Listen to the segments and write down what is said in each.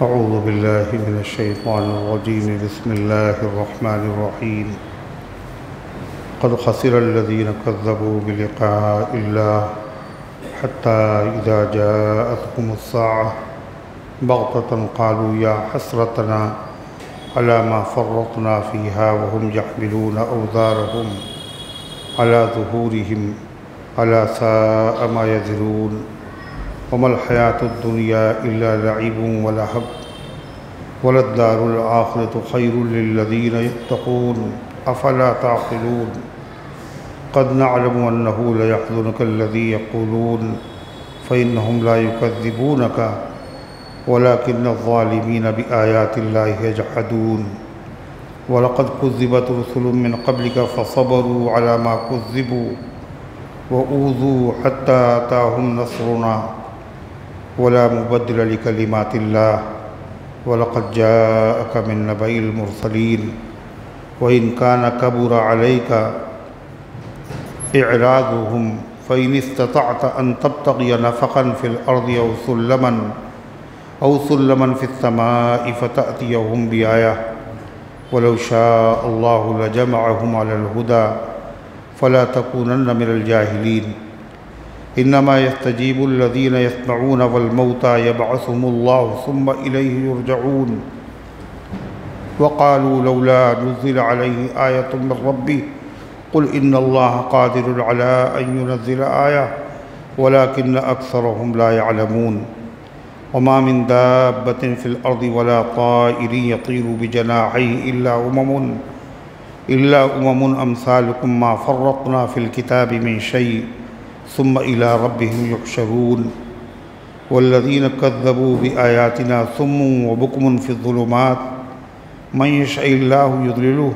अऊज़ु बिल्लाहि मिनश्शैतानिर्रजीम बिस्मिल्लाहिर्रहमानिर्रहीम क़द ख़सिरल्लज़ीना कज़्ज़बू बिलिक़ाइल्लाह हत्ता इज़ा जाअतहुमुस्साअह बग़ततन क़ालू या हसरतना अला मा फ़र्रतना फ़ीहा वहुम यहमिलूना औज़ारहुम अला ज़ुहूरिहिम अला साअ मा यज़िरून वमल हयातुद्दुनिया इल्ला लइबुन व लहव वलद्दारुल आखिरतु खैरुल लिल्लज़ीना यत्तक़ून अफ़ला ताक़िलून क़द नअलमु अन्नहु लयहज़ुनुकल्लज़ी यक़ूलून फ़इन्नहुम ला युकज़्ज़िबूनक वलाकिन्नज़्ज़ालिमीन बिआयातिल्लाहि यजहदून वलक़द कुज़्ज़िबत रुसुलुम मिन क़ब्लिक फ़सबरू अला मा कुज़्ज़िबू व ऊज़ू हत्ता अताहुम नस्रुना वला मुबद्दिल लिकलिमातिल्लाह वलक़द जाअक मिन नबइल मुरसलीन व इन कान कबुर अलैका इअराज़ुहुम फ़इन इस्ततअत अन तब्तग़िय नफ़क़न फ़िल अर्ज़ि औ सुल्लमन फ़िस्समाइ फ़तअतियहुम बिआयह वलौ शाअल्लाहु लजमअहुम अलल हुदा फ़ला तकूनन्न मिनल जाहिलीन इन्नमा यस्तजीबुल्लज़ीना यस्मऊन वल मौता यबअसुहुमुल्लाहु सुम्मा इलैहि युरजऊन वक़ालू लौला नुज़्ज़िला अलैहि आयतुम मिर रब्बिह क़ुल इन्नल्लाहा क़ादिरुन अला अन युनज़्ज़िला आयह वलाकिन्न अक्सरहुम ला यअलमून वमा मिन दाब्बतिन फ़िल अर्ज़ि वला ताइरिन यतीरु बिजनाहिहि इल्ला उममुन अम्सालुकुम मा फ़र्रतना फ़िल किताबि मिन शै सुम्मा इला रब्बिहिम युहशरून वल्लज़ीना कज़्ज़बू बिआयातिना सुम्मुन व बुक्मुन फ़िज़्ज़ुलुमात मन यशअल्लाहु युज़्लिलहु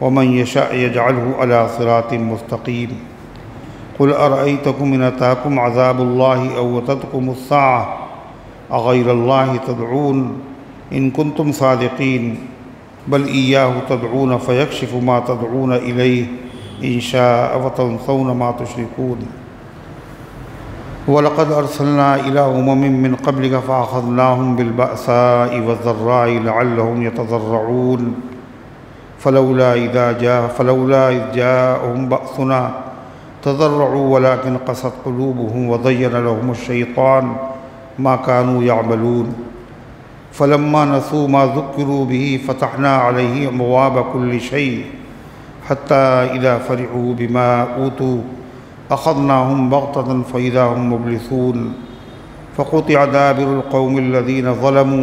व मन यशअ यजअलहु अला सिरातिन मुस्तक़ीम क़ुल अरअयतकुम इन अताकुम अज़ाबुल्लाहि औ अततकुमुस्साअह अग़ैरल्लाहि तदऊन इन कुन्तुम सादिक़ीन बल इय्याहु तदऊन फ़यक्शिफ़ु मा तदऊन इलैहि इन शाअ व तंसौन मा तुश्रिकून वलक़द अर्सलना इला उममिन मिन क़ब्लिक फ़अख़ज़नाहुम बिलबअसाइ वज़र्राइ लअल्लहुम यतज़र्रऊन फ़लौला इज़ जाअहुम बअसुना तज़र्रऊ वलाकिन क़सत क़ुलूबुहुम व ज़य्यन लहुमुश्शैतान मा कानू यअमलून फ़लम्मा नसू मा ज़ुक्किरू बिही फ़तहना अलैहिम अब्वाब कुल्लि शै हत्ता इज़ा फ़रिहू बिमा ऊतू अख़ज़नाहुम बग़ततन फ़इज़ा हुम मुब्लिसून फ़क़ुतिअ दाबिरुल क़ौमिल्लज़ीना ज़लमू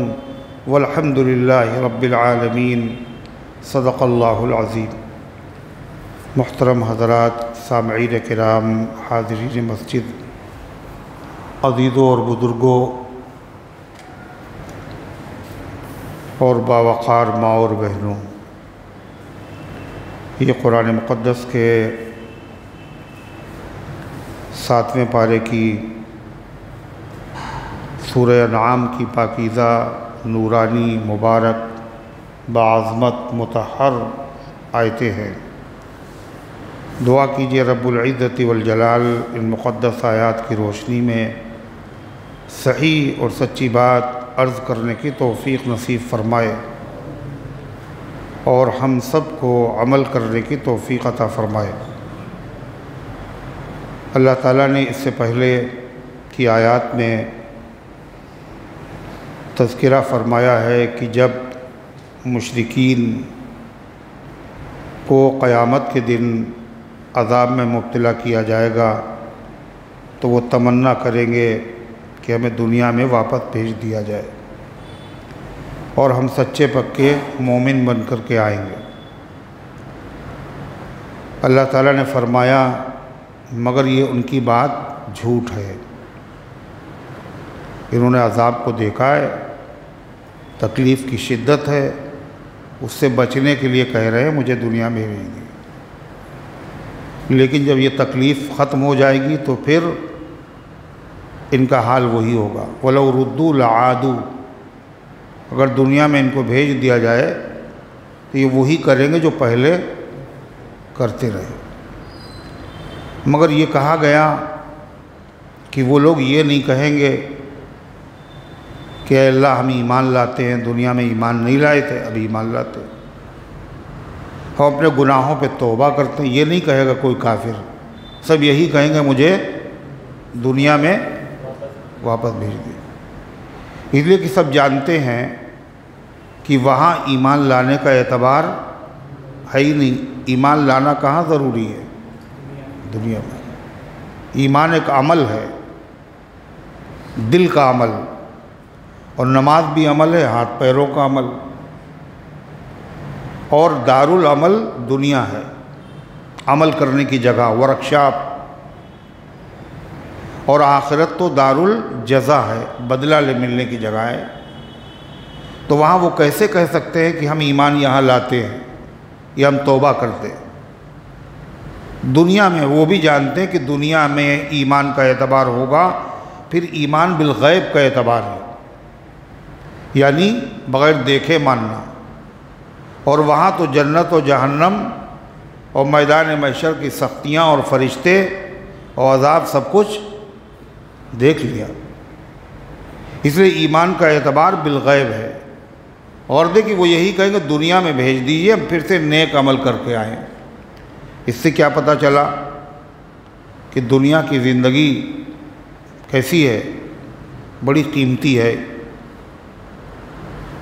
वल्हम्दुलिल्लाहि रब्बिल आलमीन सदक़ल्लाहुल अज़ीम। मुहतरम हज़रात, सामईन किराम, हाज़रीन मस्जिद, अज़ीज़ों और बुज़ुर्गों और बावक़ार माँ और बहनों, ये कुरान मुक़द्दस के 7वें पारे की सूरह अनआम की पाकीज़ा, नूरानी, मुबारक, बाअज़मत, मुतहर आयतें हैं। दुआ कीजिए रब्बुल इज़्ज़ति वल जलाल इन मुक़द्दस आयात की रोशनी में सही और सच्ची बात अर्ज़ करने की तौफ़ीक़ नसीब फ़रमाए और हम सब को अमल करने की तौफ़ीक़ अता फ़रमाए। अल्लाह ताला ने इससे पहले की आयत में तज़किरा फ़रमाया है कि जब मुशरिकीन को क़यामत के दिन अज़ाब में मुब्तला किया जाएगा तो वो तमन्ना करेंगे कि हमें दुनिया में वापस भेज दिया जाए और हम सच्चे पक्के मोमिन बन कर के आएंगे। अल्लाह ताला ने फ़रमाया मगर ये उनकी बात झूठ है। इन्होंने अज़ाब को देखा है, तकलीफ़ की शिद्दत है, उससे बचने के लिए कह रहे हैं मुझे दुनिया में भेजिए, लेकिन जब ये तकलीफ़ ख़त्म हो जाएगी तो फिर इनका हाल वही होगा। वलौ रुद्दू लआदू, अगर दुनिया में इनको भेज दिया जाए तो ये वही करेंगे जो पहले करते रहे। मगर ये कहा गया कि वो लोग ये नहीं कहेंगे कि अल्लाह हम ईमान लाते हैं, दुनिया में ईमान नहीं लाए थे, अभी ईमान लाते हैं। हम अपने गुनाहों पे तौबा करते हैं। ये नहीं कहेगा कोई काफिर, सब यही कहेंगे मुझे दुनिया में वापस भेज दे। इसलिए कि सब जानते हैं कि वहाँ ईमान लाने का एतबार है ही नहीं। ईमान लाना कहाँ ज़रूरी है? दुनिया में। ईमान एक अमल है, दिल का अमल, और नमाज भी अमल है, हाथ पैरों का अमल, और दारुल अमल दुनिया है, अमल करने की जगह, वर्कशॉप। और आखिरत तो दारुल जज़ा है, बदला ले मिलने की जगह है। तो वहाँ वो कैसे कह सकते हैं कि हम ईमान यहाँ लाते हैं या हम तौबा करते हैं? दुनिया में वो भी जानते हैं कि दुनिया में ईमान का एतबार होगा, फिर ईमान बिल गैब का एतबार है, यानी बग़ैर देखे मानना। और वहाँ तो जन्नत और जहन्नम और मैदान महशर की सख्तियाँ और फरिश्ते और अज़ाब सब कुछ देख लिया। इसलिए ईमान का एतबार बिल गैब है। और देखिए वो यही कहेंगे दुनिया में भेज दीजिए, हम फिर से नेक अमल करके आएँ। इससे क्या पता चला कि दुनिया की ज़िंदगी कैसी है? बड़ी कीमती है।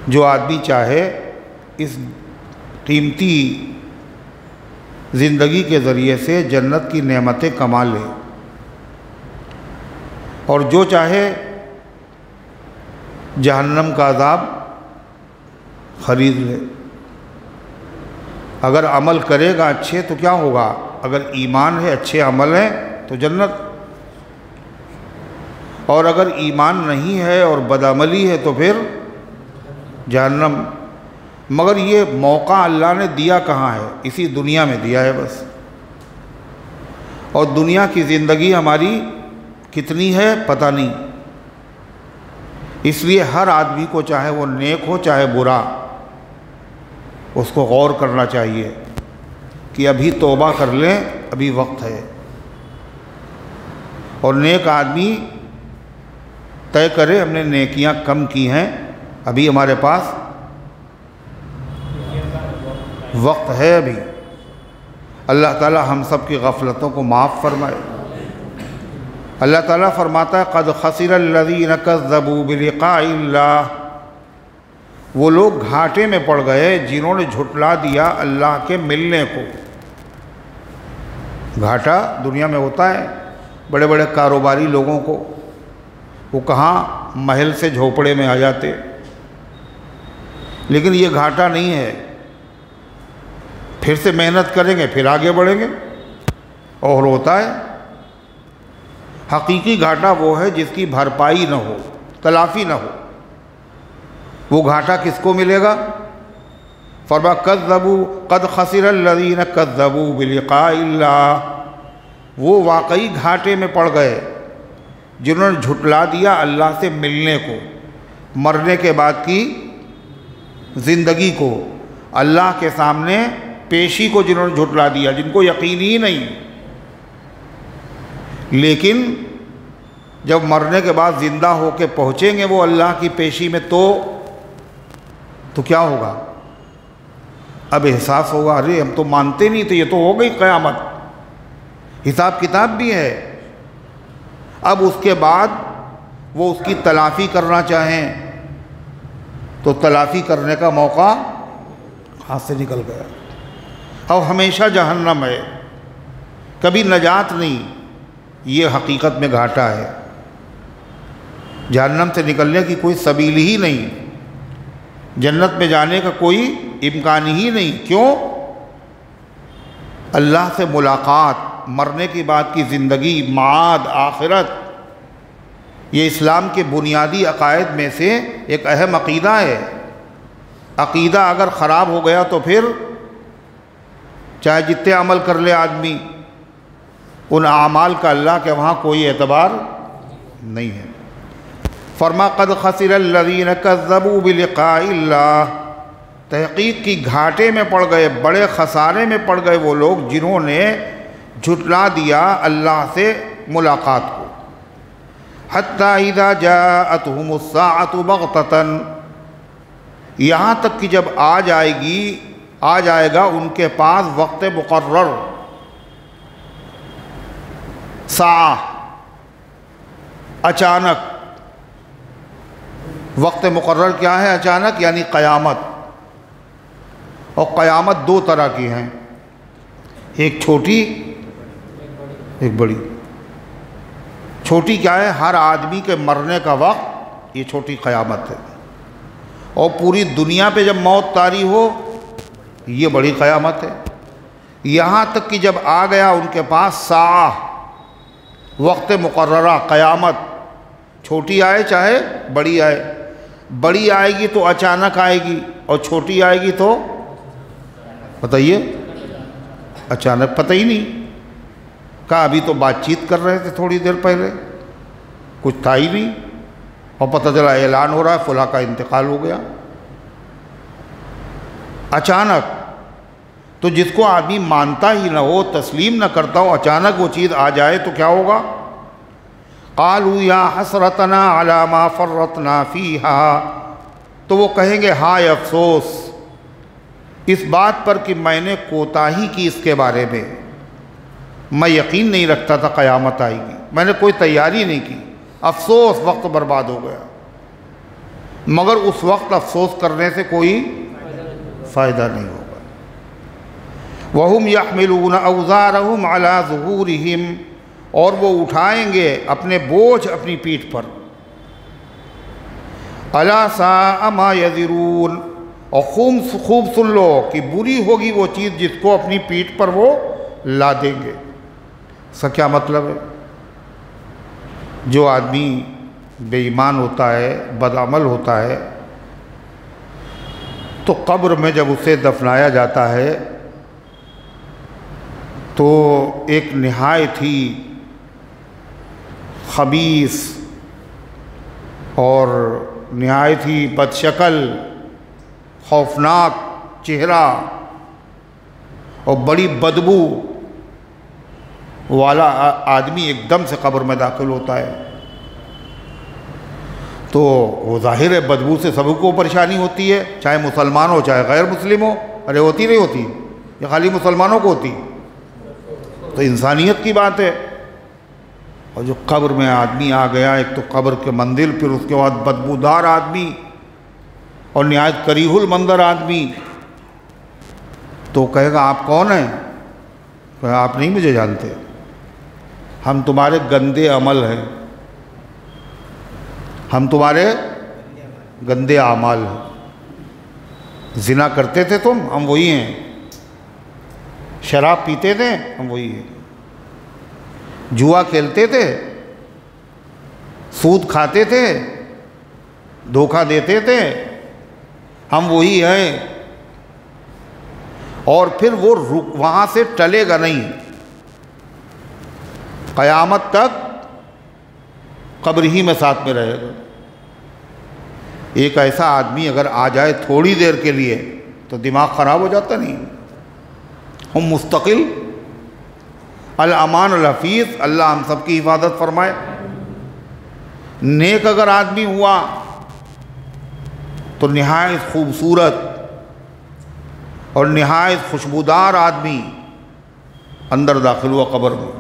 जो आदमी चाहे इस कीमती ज़िंदगी के ज़रिए से जन्नत की नेमतें कमा ले, और जो चाहे जहन्नम का अज़ाब खरीद ले। अगर अमल करेगा अच्छे तो क्या होगा? अगर ईमान है, अच्छे अमल है तो जन्नत, और अगर ईमान नहीं है और बदअमली है तो फिर जहन्नम। मगर ये मौका अल्लाह ने दिया कहाँ है? इसी दुनिया में दिया है बस। और दुनिया की ज़िंदगी हमारी कितनी है पता नहीं। इसलिए हर आदमी को, चाहे वो नेक हो चाहे बुरा, उसको गौर करना चाहिए कि अभी तौबा कर लें, अभी वक्त है। और नेक आदमी तय करे हमने नेकियां कम की हैं, अभी हमारे पास वक्त है। अभी अल्लाह ताला हम सब की गफलतों को माफ़ फरमाए। अल्लाह ताला फरमाता है क़द ख़सिरल्लज़ीन कज़्ज़बू बिलिक़ाइल्लाह, वो लोग घाटे में पड़ गए जिन्होंने झुटला दिया अल्लाह के मिलने को। घाटा दुनिया में होता है बड़े बड़े कारोबारी लोगों को, वो कहाँ महल से झोपड़े में आ जाते। लेकिन ये घाटा नहीं है, फिर से मेहनत करेंगे फिर आगे बढ़ेंगे। और होता है हकीकी घाटा वो है जिसकी भरपाई न हो, तलाफ़ी न हो। वो घाटा किसको मिलेगा? फरमा कज़्ज़बू क़द ख़सिरल्लज़ीन कज़्ज़बू बिलिक़ाइल्लाह, वो वाकई घाटे में पड़ गए जिन्होंने झुटला दिया अल्लाह से मिलने को, मरने के बाद की ज़िंदगी को, अल्लाह के सामने पेशी को जिन्होंने झुटला दिया, जिनको यकीन ही नहीं। लेकिन जब मरने के बाद ज़िंदा होके पहुँचेंगे वो अल्लाह की पेशी में, तो क्या होगा? अब एहसास होगा, अरे हम तो मानते नहीं थे, ये तो हो गई क़यामत, हिसाब किताब भी है। अब उसके बाद वो उसकी तलाफ़ी करना चाहें तो तलाफ़ी करने का मौका हाथ से निकल गया। अब हमेशा जहन्नम है, कभी नजात नहीं। ये हकीकत में घाटा है। जहन्नम से निकलने की कोई सबील ही नहीं, जन्नत में जाने का कोई इम्कान ही नहीं। क्यों? अल्लाह से मुलाकात, मरने के बाद की ज़िंदगी, माद, आखिरत, ये इस्लाम के बुनियादी अकायद में से एक अहम अक़ीदा है। अक़ीदा अगर ख़राब हो गया तो फिर चाहे जितने अमल कर ले आदमी, उन आमाल का अल्लाह के वहाँ कोई एतबार नहीं है। फरमा क़द ख़सिरल्लज़ीन कज़्ज़बू बिलिक़ाइल्लाह, तहक़ीक़ की घाटे में पड़ गए, बड़े खसारे में पड़ गए वो लोग जिन्होंने झुटला दिया अल्लाह से मुलाकात को। हत्ता इज़ा जाअतहुमुस्साअतु बग़ततन, यहाँ तक कि जब आ जाएगा उनके पास वक्त मुक़र्रर, सा अचानक। वक्त मुक़र्रर क्या है? अचानक, यानी क़यामत। और क़यामत दो तरह की हैं, एक छोटी एक बड़ी। छोटी क्या है? हर आदमी के मरने का वक्त, ये छोटी क़यामत है। और पूरी दुनिया पे जब मौत तारी हो, ये बड़ी क़यामत है। यहाँ तक कि जब आ गया उनके पास सा, वक्त मुक़र्ररा, क़यामत, छोटी आए चाहे बड़ी आए। बड़ी आएगी तो अचानक आएगी, और छोटी आएगी तो बताइए अचानक, पता ही नहीं। कहा अभी तो बातचीत कर रहे थे थोड़ी देर पहले, कुछ था ही नहीं, और पता चला ऐलान हो रहा है फुला का इंतकाल हो गया अचानक। तो जिसको आदमी मानता ही ना हो, तस्लीम ना करता हो, अचानक वो चीज़ आ जाए तो क्या होगा? क़ालू या हसरतना अला मा फ़र्रतना फ़ीहा, तो वो कहेंगे हाय अफसोस इस बात पर कि मैंने कोताही की इसके बारे में। मैं यकीन नहीं रखता था क़यामत आएगी, मैंने कोई तैयारी नहीं की, अफसोस वक्त बर्बाद हो गया। मगर उस वक्त अफसोस करने से कोई फ़ायदा नहीं होगा। वहुम यहमिलून औज़ारहुम अला ज़ुहूरिहिम, और वो उठाएंगे अपने बोझ अपनी पीठ पर। अला साअ मा यज़िरून, और खूब सुन लो कि बुरी होगी वो चीज़ जिसको अपनी पीठ पर वो ला देंगे। इसका क्या मतलब है? जो आदमी बेईमान होता है, बदअमल होता है, तो कब्र में जब उसे दफनाया जाता है तो एक निहायत ही खबीस और निहायत ही बदशक्ल, खौफनाक चेहरा और बड़ी बदबू वाला आदमी एकदम से कब्र में दाखिल होता है। तो वो जाहिर है बदबू से सबको परेशानी होती है, चाहे मुसलमान हो चाहे गैर मुस्लिम हो। अरे होती नहीं होती? ये खाली मुसलमानों को होती? तो इंसानियत की बात है। और जो कब्र में आदमी आ गया, एक तो कब्र के मंदिर, फिर उसके बाद बदबूदार आदमी और निहायत करीहुल मंदर आदमी, तो कहेगा आप कौन हैं? कहेगा आप नहीं मुझे जानते, हम तुम्हारे गंदे अमल हैं, हम तुम्हारे गंदे आमाल हैं। जिना करते थे तुम, हम वही हैं। शराब पीते थे, हम वही हैं। जुआ खेलते थे, सूद खाते थे, धोखा देते थे, हम वही हैं। और फिर वो वहाँ से टलेगा नहीं, क़यामत तक कब्र ही में साथ में रहेगा। एक ऐसा आदमी अगर आ जाए थोड़ी देर के लिए तो दिमाग ख़राब हो जाता नहीं? हम मुस्तकिल अल अमान अल हफीज़, अल्लाह हम सब की हिफाजत फरमाए। नेक अगर आदमी हुआ तो निहायत खूबसूरत और निहायत खुशबूदार आदमी अंदर दाखिल हुआ कब्र में।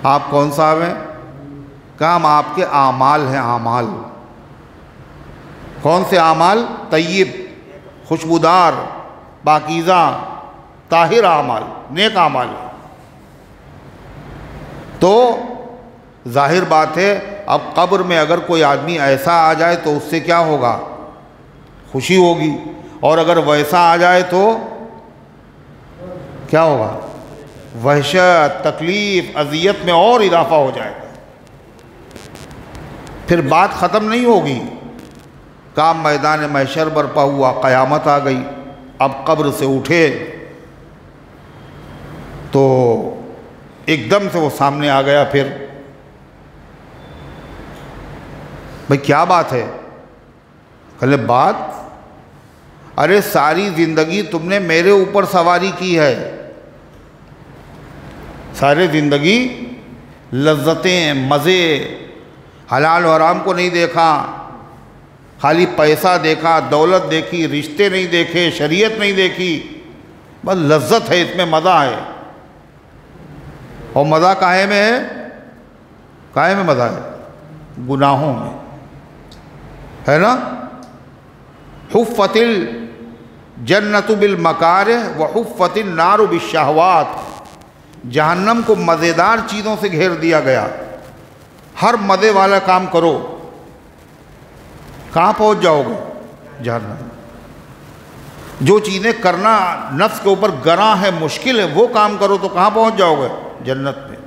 आप कौन साहब हैं? कहा हम आपके आमाल हैं। आमाल कौन से आमाल? तय्यब, खुशबूदार, पाकीज़ा, ताहिर आमाल, नेक आमाल। तो जाहिर बात है अब कब्र में अगर कोई आदमी ऐसा आ जाए तो उससे क्या होगा? खुशी होगी। और अगर वैसा आ जाए तो क्या होगा? वहशत, तकलीफ़, अज़ियत में और इजाफा हो जाएगा। फिर बात ख़त्म नहीं होगी। काम मैदान महशर बरपा हुआ, क़यामत आ गई। अब कब्र से उठे तो एकदम से वो सामने आ गया। फिर भाई क्या बात है? कहले बात, अरे सारी ज़िंदगी तुमने मेरे ऊपर सवारी की है, सारी ज़िंदगी लज्जतें, मज़े, हलाल और हराम को नहीं देखा, खाली पैसा देखा, दौलत देखी, रिश्ते नहीं देखे, शरीयत नहीं देखी, बस लज्जत है, इसमें मज़ा है। और मज़ा काहे में है? काहे में मज़ा है? गुनाहों में, है ना। हुफ़्फ़तिल जन्नतु बिल मकारिह व हुफ़्फ़तिन नारु बिश्शहवात। जहन्नम को मज़ेदार चीज़ों से घेर दिया गया। हर मज़े वाला काम करो, कहाँ पहुँच जाओगे? जहन्नम। जो चीज़ें करना नफ्स के ऊपर गरा है, मुश्किल है, वो काम करो तो कहाँ पहुँच जाओगे? जन्नत में।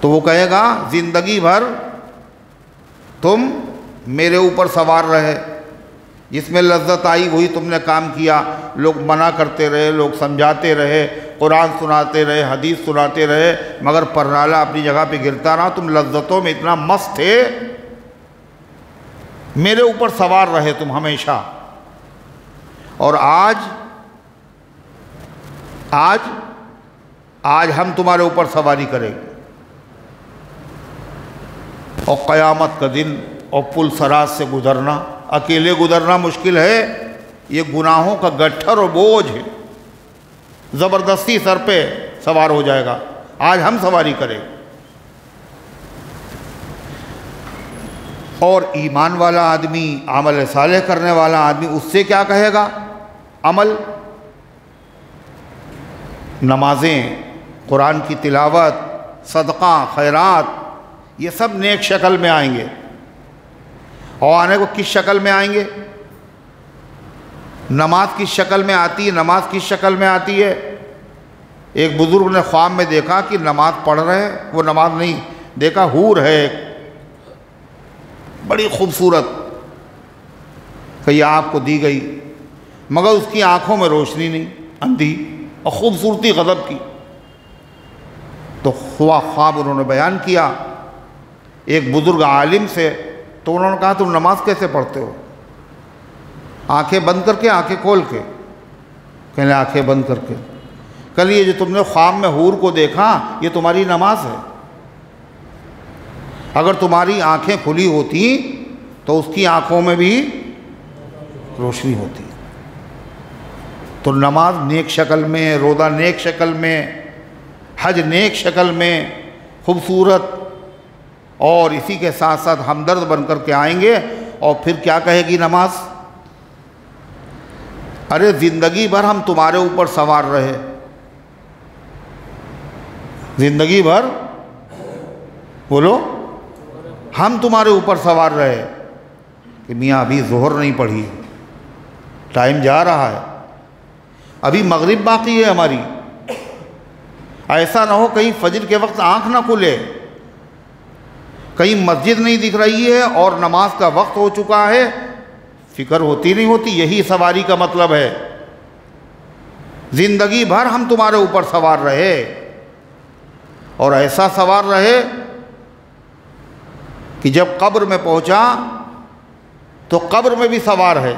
तो वो कहेगा ज़िंदगी भर तुम मेरे ऊपर सवार रहे, जिसमें लज्जत आई वही तुमने काम किया। लोग मना करते रहे, लोग समझाते रहे, कुरान सुनाते रहे, हदीस सुनाते रहे, मगर परनाला अपनी जगह पे गिरता रहा। तुम लज्जतों में इतना मस्त थे, मेरे ऊपर सवार रहे तुम हमेशा। और आज हम तुम्हारे ऊपर सवारी करेंगे। और क़यामत का दिन और पुल सराज से गुज़रना, अकेले गुज़रना मुश्किल है। ये गुनाहों का गट्ठर और बोझ है, ज़बरदस्ती सर पे सवार हो जाएगा। आज हम सवारी करें। और ईमान वाला आदमी, अमल सालेह करने वाला आदमी, उससे क्या कहेगा? अमल, नमाजें, कुरान की तिलावत, सदका, खैरात, ये सब नेक शक्ल में आएंगे। और आने को किस शक्ल में आएंगे? नमाज किस शक्ल में आती है? नमाज किस शक्ल में आती है? एक बुज़ुर्ग ने ख्वाब में देखा कि नमाज पढ़ रहे हैं, वो नमाज नहीं देखा, हूर है एक बड़ी खूबसूरत, कहीं आपको दी गई, मगर उसकी आंखों में रोशनी नहीं, अंधी, और खूबसूरती गज़ब की। तो ख्वाब उन्होंने बयान किया एक बुज़ुर्ग आलिम से। तो उन्होंने कहा तुम नमाज कैसे पढ़ते हो? आंखें बंद करके, आंखें खोल के? कहने आंखें बंद करके। कल ये जो तुमने ख्वाब में हूर को देखा, ये तुम्हारी नमाज है। अगर तुम्हारी आंखें खुली होती तो उसकी आंखों में भी रोशनी होती। तो नमाज नेक शक्ल में, रोज़ा नेक शक्ल में, हज नेक शक्ल में, खूबसूरत, और इसी के साथ साथ हमदर्द बन कर के आएंगे। और फिर क्या कहेगी नमाज? अरे ज़िंदगी भर हम तुम्हारे ऊपर सवार रहे, ज़िंदगी भर, बोलो, हम तुम्हारे ऊपर सवार रहे कि मियाँ अभी ज़ोहर नहीं पढ़ी, टाइम जा रहा है, अभी मगरिब बाकी है हमारी। ऐसा ना हो कहीं फजर के वक्त आँख ना खुले, कहीं मस्जिद नहीं दिख रही है और नमाज का वक्त हो चुका है, फिक्र होती नहीं होती। यही सवारी का मतलब है। ज़िंदगी भर हम तुम्हारे ऊपर सवार रहे, और ऐसा सवार रहे कि जब कब्र में पहुंचा तो कब्र में भी सवार है।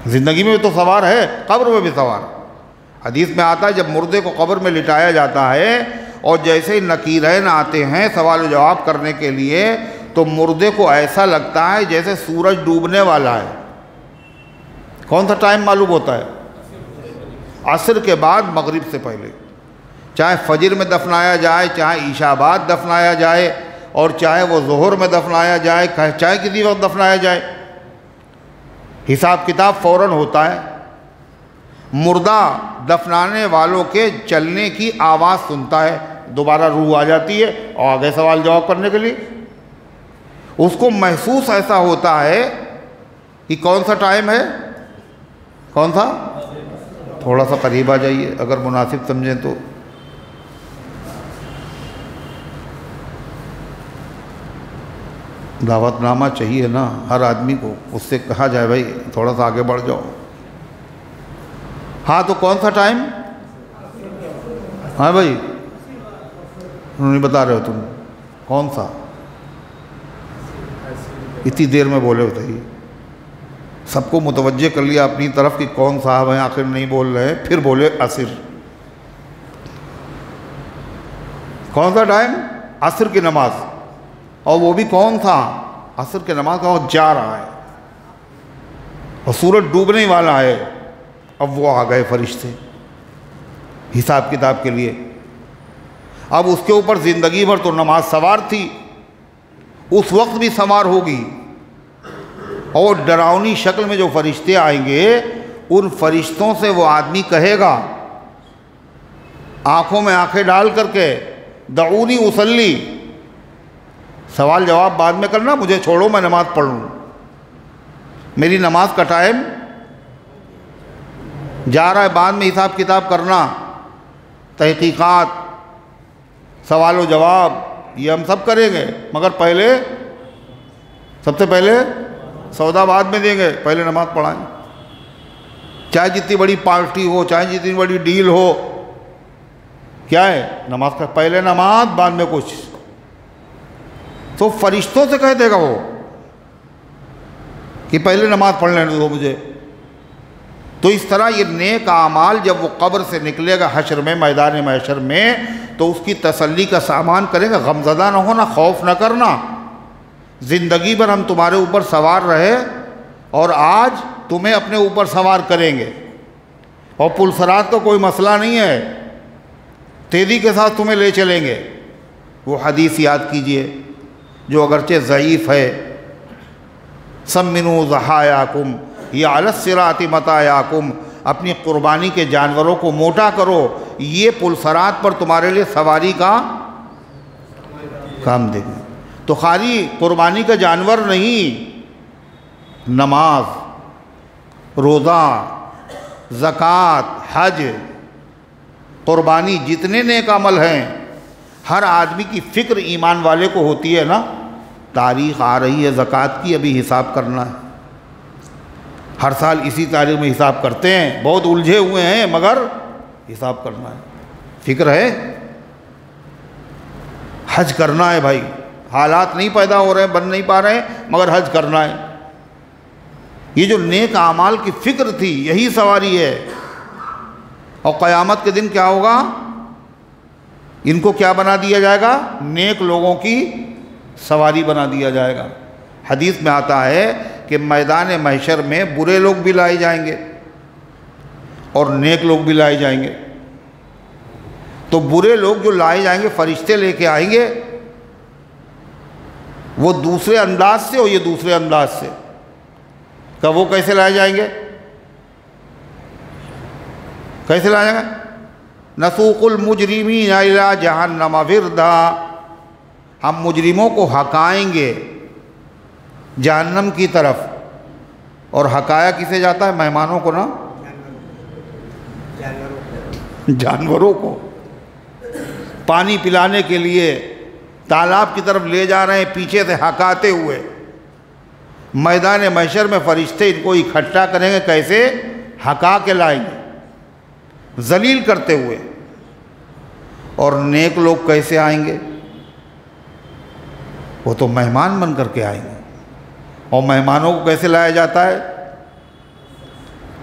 ज़िंदगी में भी तो सवार है, कब्र में भी सवार। हदीस में आता है जब मुर्दे को कब्र में लिटाया जाता है और जैसे ही नकीरैन आते हैं सवाल जवाब करने के लिए, तो मुर्दे को ऐसा लगता है जैसे सूरज डूबने वाला है। कौन सा टाइम मालूम होता है? असर के बाद मगरिब से पहले। चाहे फजर में दफनाया जाए, चाहे ईशा बाद दफनाया जाए, और चाहे वो ज़ोहर में दफनाया जाए, चाहे किसी वक्त दफनाया जाए, हिसाब किताब फ़ौरन होता है। मुर्दा दफनाने वालों के चलने की आवाज़ सुनता है, दोबारा रूह आ जाती है और आगे सवाल जवाब करने के लिए। उसको महसूस ऐसा होता है कि कौन सा टाइम है, कौन सा, थोड़ा सा करीब आ जाइए अगर मुनासिब समझें तो। दावतनामा चाहिए ना हर आदमी को, उससे कहा जाए भाई थोड़ा सा आगे बढ़ जाओ। हाँ तो कौन सा टाइम? हाँ भाई नहीं बता रहे हो तुम, कौन सा? इतनी देर में बोले बताइए। सबको मुतवज्जे कर लिया अपनी तरफ कि कौन साहब हैं, आखिर नहीं बोल रहे हैं, फिर बोले असर। कौन सा टाइम? असर की नमाज। और वो भी कौन था? असर की नमाज का वक्त जा रहा है और सूरज डूबने वाला है। अब वो आ गए फरिश्ते हिसाब किताब के लिए। अब उसके ऊपर ज़िंदगी भर तो नमाज सवार थी, उस वक्त भी सवार होगी। और डरावनी शक्ल में जो फरिश्ते आएंगे, उन फरिश्तों से वो आदमी कहेगा, आंखों में आंखें डाल करके, दऊनी उसल्ली, सवाल जवाब बाद में करना, मुझे छोड़ो, मैं नमाज पढ़ लूँ। मेरी नमाज का टाइम जा रहा है, बाद में हिसाब किताब करना, तहकीकात, सवाल जवाब, ये हम सब करेंगे, मगर पहले, सबसे पहले सौदा बाद में देंगे, पहले नमाज पढ़ाएं। चाहे जितनी बड़ी पार्टी हो, चाहे जितनी बड़ी डील हो, क्या है? नमाज का पहले नमाज, बाद में कुछ। तो फरिश्तों से कह देगा वो कि पहले नमाज पढ़ लेने दो मुझे। तो इस तरह ये नेक आमाल जब वो कब्र से निकलेगा हश्र में, मैदान महशर में, तो उसकी तसल्ली का सामान करेगा। गमज़दा ना होना, खौफ ना करना, ज़िंदगी भर हम तुम्हारे ऊपर सवार रहे और आज तुम्हें अपने ऊपर सवार करेंगे। और पुलसरात का कोई मसला नहीं है, तेज़ी के साथ तुम्हें ले चलेंगे। वो हदीस याद कीजिए जो अगरचे ज़ईफ़ है, सम्मिनू ज़हायाकुम या अलस्सिराति मतायाकुम, अपनी क़ुरबानी के जानवरों को मोटा करो, ये पुलसरात पर तुम्हारे लिए सवारी का काम देंगे। तो खाली क़ुरबानी का जानवर नहीं, नमाज, रोज़ा, ज़कात, हज, क़ुरबानी, जितने नेक अमल हैं, हर आदमी की फ़िक्र ईमान वाले को होती है ना। तारीख़ आ रही है ज़कात की, अभी हिसाब करना है। हर साल इसी तारीख़ में हिसाब करते हैं, बहुत उलझे हुए हैं, मगर हिसाब करना है, फ़िक्र है। हज करना है भाई, हालात नहीं पैदा हो रहे हैं, बन नहीं पा रहे हैं, मगर हज करना है। ये जो नेक आमाल की फ़िक्र थी, यही सवारी है। और क़यामत के दिन क्या होगा? इनको क्या बना दिया जाएगा? नेक लोगों की सवारी बना दिया जाएगा। हदीस में आता है कि मैदान महशर में बुरे लोग भी लाए जाएंगे और नेक लोग भी लाए जाएंगे। तो बुरे लोग जो लाए जाएंगे, फरिश्ते लेके आएंगे, वो दूसरे अंदाज से और ये दूसरे अंदाज से। कब वो कैसे लाए जाएंगे? कैसे लाए जाएंगे? नसूकुल मुजरिमीन इला जहन्नम विरदा, हम मुजरिमों को हकाएंगे जहन्नम की तरफ। और हकाया किसे जाता है? मेहमानों को ना, जानवरों को। पानी पिलाने के लिए तालाब की तरफ ले जा रहे हैं, पीछे से हकाते हुए। मैदान महशर में फरिश्ते इनको इकट्ठा करेंगे, कैसे? हका के लाएंगे, जलील करते हुए। और नेक लोग कैसे आएंगे? वो तो मेहमान बन करके आएंगे। और मेहमानों को कैसे लाया जाता है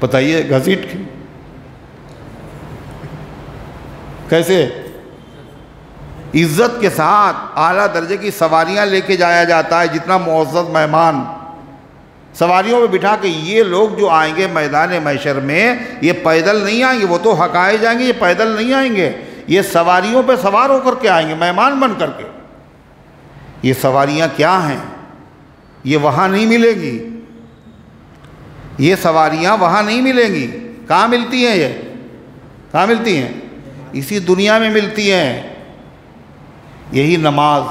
बताइए? घसीट के। कैसे? इज्जत के साथ आला दर्जे की सवारियां लेके जाया जाता है। जितना मुअज़्ज़ज़ मेहमान सवारियों में बिठा के, ये लोग जो आएंगे मैदान महशर में, ये पैदल नहीं आएंगे, वो तो हकाए जाएंगे, ये पैदल नहीं आएंगे, ये सवारियों पे सवार होकर के आएंगे, मेहमान बन करके। ये सवारियां क्या हैं? ये वहाँ नहीं मिलेंगी, ये सवारियां वहाँ नहीं मिलेंगी। कहाँ मिलती हैं? ये कहाँ मिलती हैं? इसी दुनिया में मिलती हैं। यही नमाज,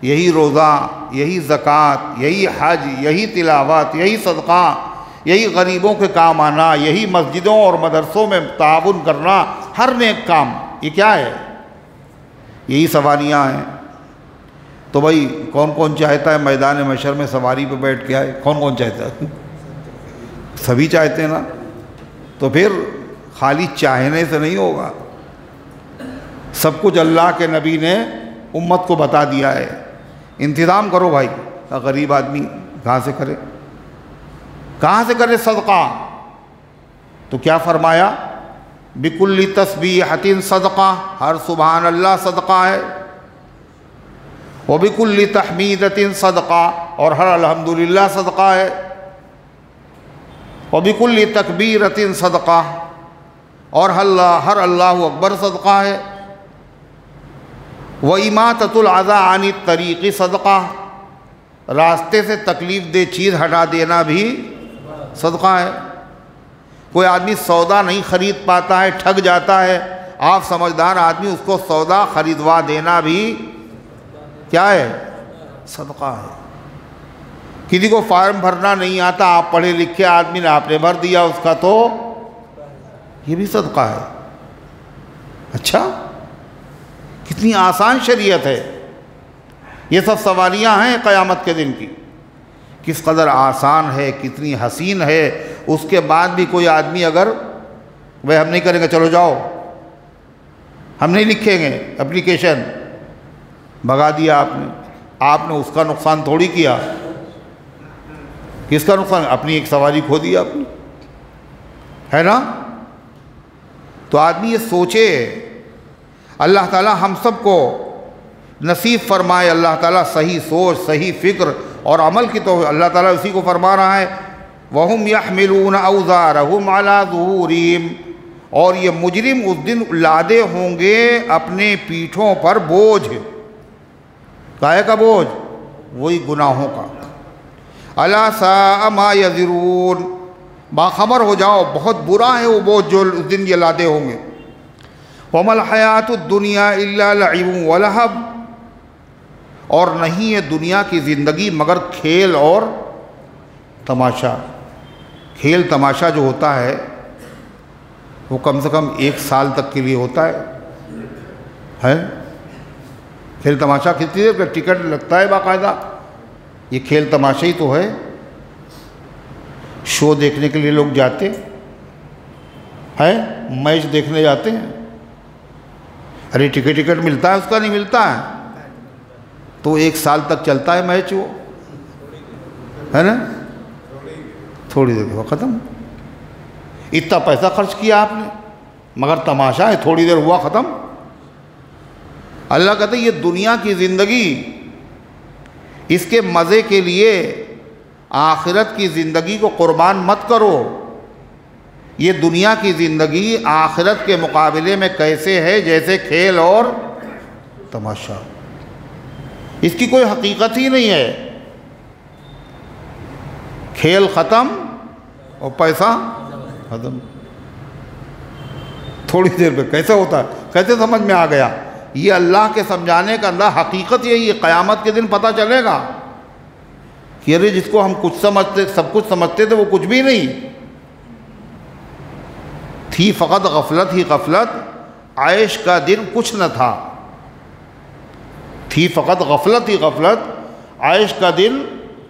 यही रोज़ा, यही ज़कात, यही हज, यही तिलावत, यही सदक़ा, यही गरीबों के काम आना, यही मस्जिदों और मदरसों में ताउन करना, हर नेक काम, ये क्या है? यही सवारियां हैं। तो भाई कौन कौन चाहता है मैदान महशर में सवारी पे बैठ के आए? कौन कौन चाहता है? सभी चाहते हैं ना। तो फिर खाली चाहने से नहीं होगा, सब कुछ अल्लाह के नबी ने उम्मत को बता दिया है। इंतज़ाम करो भाई। गरीब आदमी कहाँ से करे? कहाँ से करे सदका? तो क्या फरमाया? बिकुल्ली तस्बीहतिन सदक़ा, हर सुबहान अल्लाह सदक़ा है। व बिकुल्ली तहमीदतिन सदक़ा, और हर अल्हम्दुलिल्लाह सदक़ा है। व बिकुल्ली तकबीरतिन सदक़ा, और हर अल्लाहु अकबर सदक़ा है। व इमाततुल अज़ा अनित तरीक़ी सदक़ा, रास्ते से तकलीफ़ दे चीज़ हटा देना भी सदक़ा है। कोई आदमी सौदा नहीं ख़रीद पाता है, ठग जाता है, आप समझदार आदमी उसको सौदा ख़रीदवा देना भी क्या है? सदक़ा है। किसी को फार्म भरना नहीं आता, आप पढ़े लिखे आदमी ने आपने भर दिया उसका, तो ये भी सदक़ा है। अच्छा, कितनी आसान शरीयत है। ये सब सवालियाँ हैं क़यामत के दिन की, किस कदर आसान है, कितनी हसीन है। उसके बाद भी कोई आदमी अगर भाई हम नहीं करेंगे, चलो जाओ, हम नहीं लिखेंगे एप्लीकेशन, भगा दिया आपने उसका नुकसान थोड़ी किया। किसका नुकसान? अपनी एक सवारी खो दी आपने, है ना। तो आदमी ये सोचे, अल्लाह ताला हम सबको नसीब फरमाए, अल्लाह ताला सही सोच, सही फ़िक्र और अमल की, तो अल्लाह ताला उसी को फरमा रहा है, वहुम यहमिलून औज़ारहुम अला ज़ुहूरिहिम, और ये मुजरिम उस दिन लादे होंगे अपने पीठों पर बोझ। काहे का बोझ? वही गुनाहों का। अला साअ मा यज़िरून, बाखबर हो जाओ, बहुत बुरा है वो बोझ जो उस दिन ये लादे होंगे। वमल हयातुद दुनिया इल्ला लइबुन व लहब, और नहीं है दुनिया की ज़िंदगी मगर खेल और तमाशा। खेल तमाशा जो होता है वो कम से कम 1 साल तक के लिए होता है? खेल तमाशा कितनी देर का टिकट लगता है बाकायदा? ये खेल तमाशा ही तो है। शो देखने के लिए लोग जाते हैं, मैच देखने जाते हैं, अरे टिकट मिलता है, उसका नहीं मिलता है, तो 1 साल तक चलता है मैच, वो है ना, थोड़ी देर हुआ ख़त्म। इतना पैसा खर्च किया आपने, मगर तमाशा है, थोड़ी देर हुआ ख़त्म। अल्लाह कहते ये दुनिया की ज़िंदगी, इसके मज़े के लिए आखिरत की ज़िंदगी को कुर्बान मत करो। ये दुनिया की ज़िंदगी आखिरत के मुकाबले में कैसे है? जैसे खेल और तमाशा, इसकी कोई हकीकत ही नहीं है। खेल ख़त्म और पैसा ख़त्म, थोड़ी देर पे कैसे होता है? कैसे समझ में आ गया? ये अल्लाह के समझाने का अल्लाह हकीकत यही है। क़यामत के दिन पता चलेगा कि अरे जिसको हम कुछ समझते, सब कुछ समझते थे, वो कुछ भी नहीं थी, फ़कत गफलत ही गफलत, आयश का दिन कुछ न था। थी फ़कत गफलत ही गफलत, आयश का दिन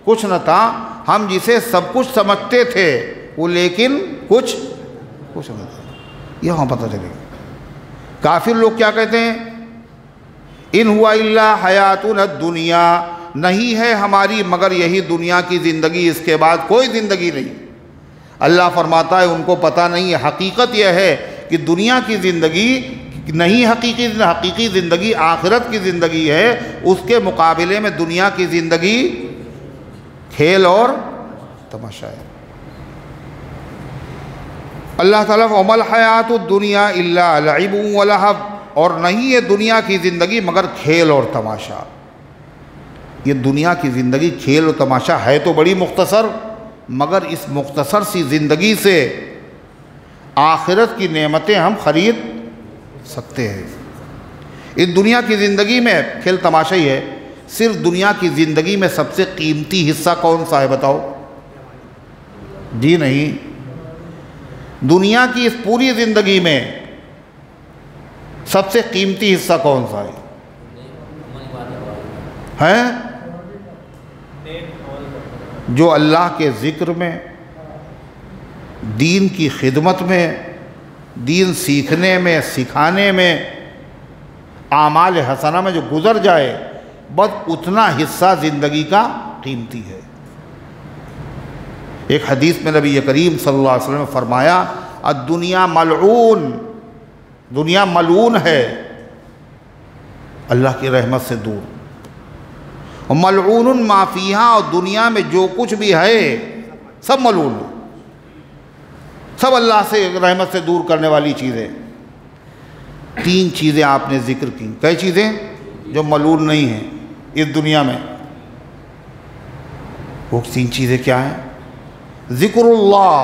कुछ न था। हम जिसे सब कुछ समझते थे वो लेकिन कुछ न था। ये वहाँ पता चलेगा। काफिर लोग क्या कहते हैं? इन हुआ इल्ला हयातुन दुनिया, नहीं है हमारी मगर यही दुनिया की ज़िंदगी, इसके बाद कोई ज़िंदगी नहीं। अल्लाह फरमाता है उनको पता नहीं है। हकीकत यह है कि दुनिया की ज़िंदगी नहीं, हकीकी ज़िंदगी आखिरत की ज़िंदगी है। उसके मुकाबले में दुनिया की ज़िंदगी खेल और तमाशा है। अल्लाह ताला वमल हयातुद दुनिया इल्ला लइबुन व लहब, और नहीं है दुनिया की ज़िंदगी मगर खेल और तमाशा। ये दुनिया की ज़िंदगी खेल और तमाशा है तो बड़ी मुख्तसर, मगर इस मुख्तसर सी ज़िंदगी से आखिरत की नेमतें हम ख़रीद सकते हैं। इस दुनिया की ज़िंदगी में खेल तमाशा ही है। सिर्फ दुनिया की ज़िंदगी में सबसे कीमती हिस्सा कौन सा है बताओ? जी नहीं, दुनिया की इस पूरी ज़िंदगी में सबसे कीमती हिस्सा कौन सा है? जो अल्लाह के ज़िक्र में, दीन की खिदमत में, दीन सीखने में, सिखाने में, आमाल हसना में जो गुज़र जाए, बस उतना हिस्सा ज़िंदगी का कीमती है। एक हदीस में नबी करीम सल्लल्लाहु अलैहि वसल्लम ने फरमाया, अद्दुनिया मलऊन, दुनिया मलून है, अल्लाह की रहमत से दूर। और मलऊनुन माफिहा, और दुनिया में जो कुछ भी है सब मलून, सब अल्लाह से रहमत से दूर करने वाली चीज़ें। 3 चीज़ें आपने जिक्र की। कई चीज़ें जो मलून नहीं हैं इस दुनिया में? वो 3 चीज़ें क्या हैं? ज़िक्रुल्लाह,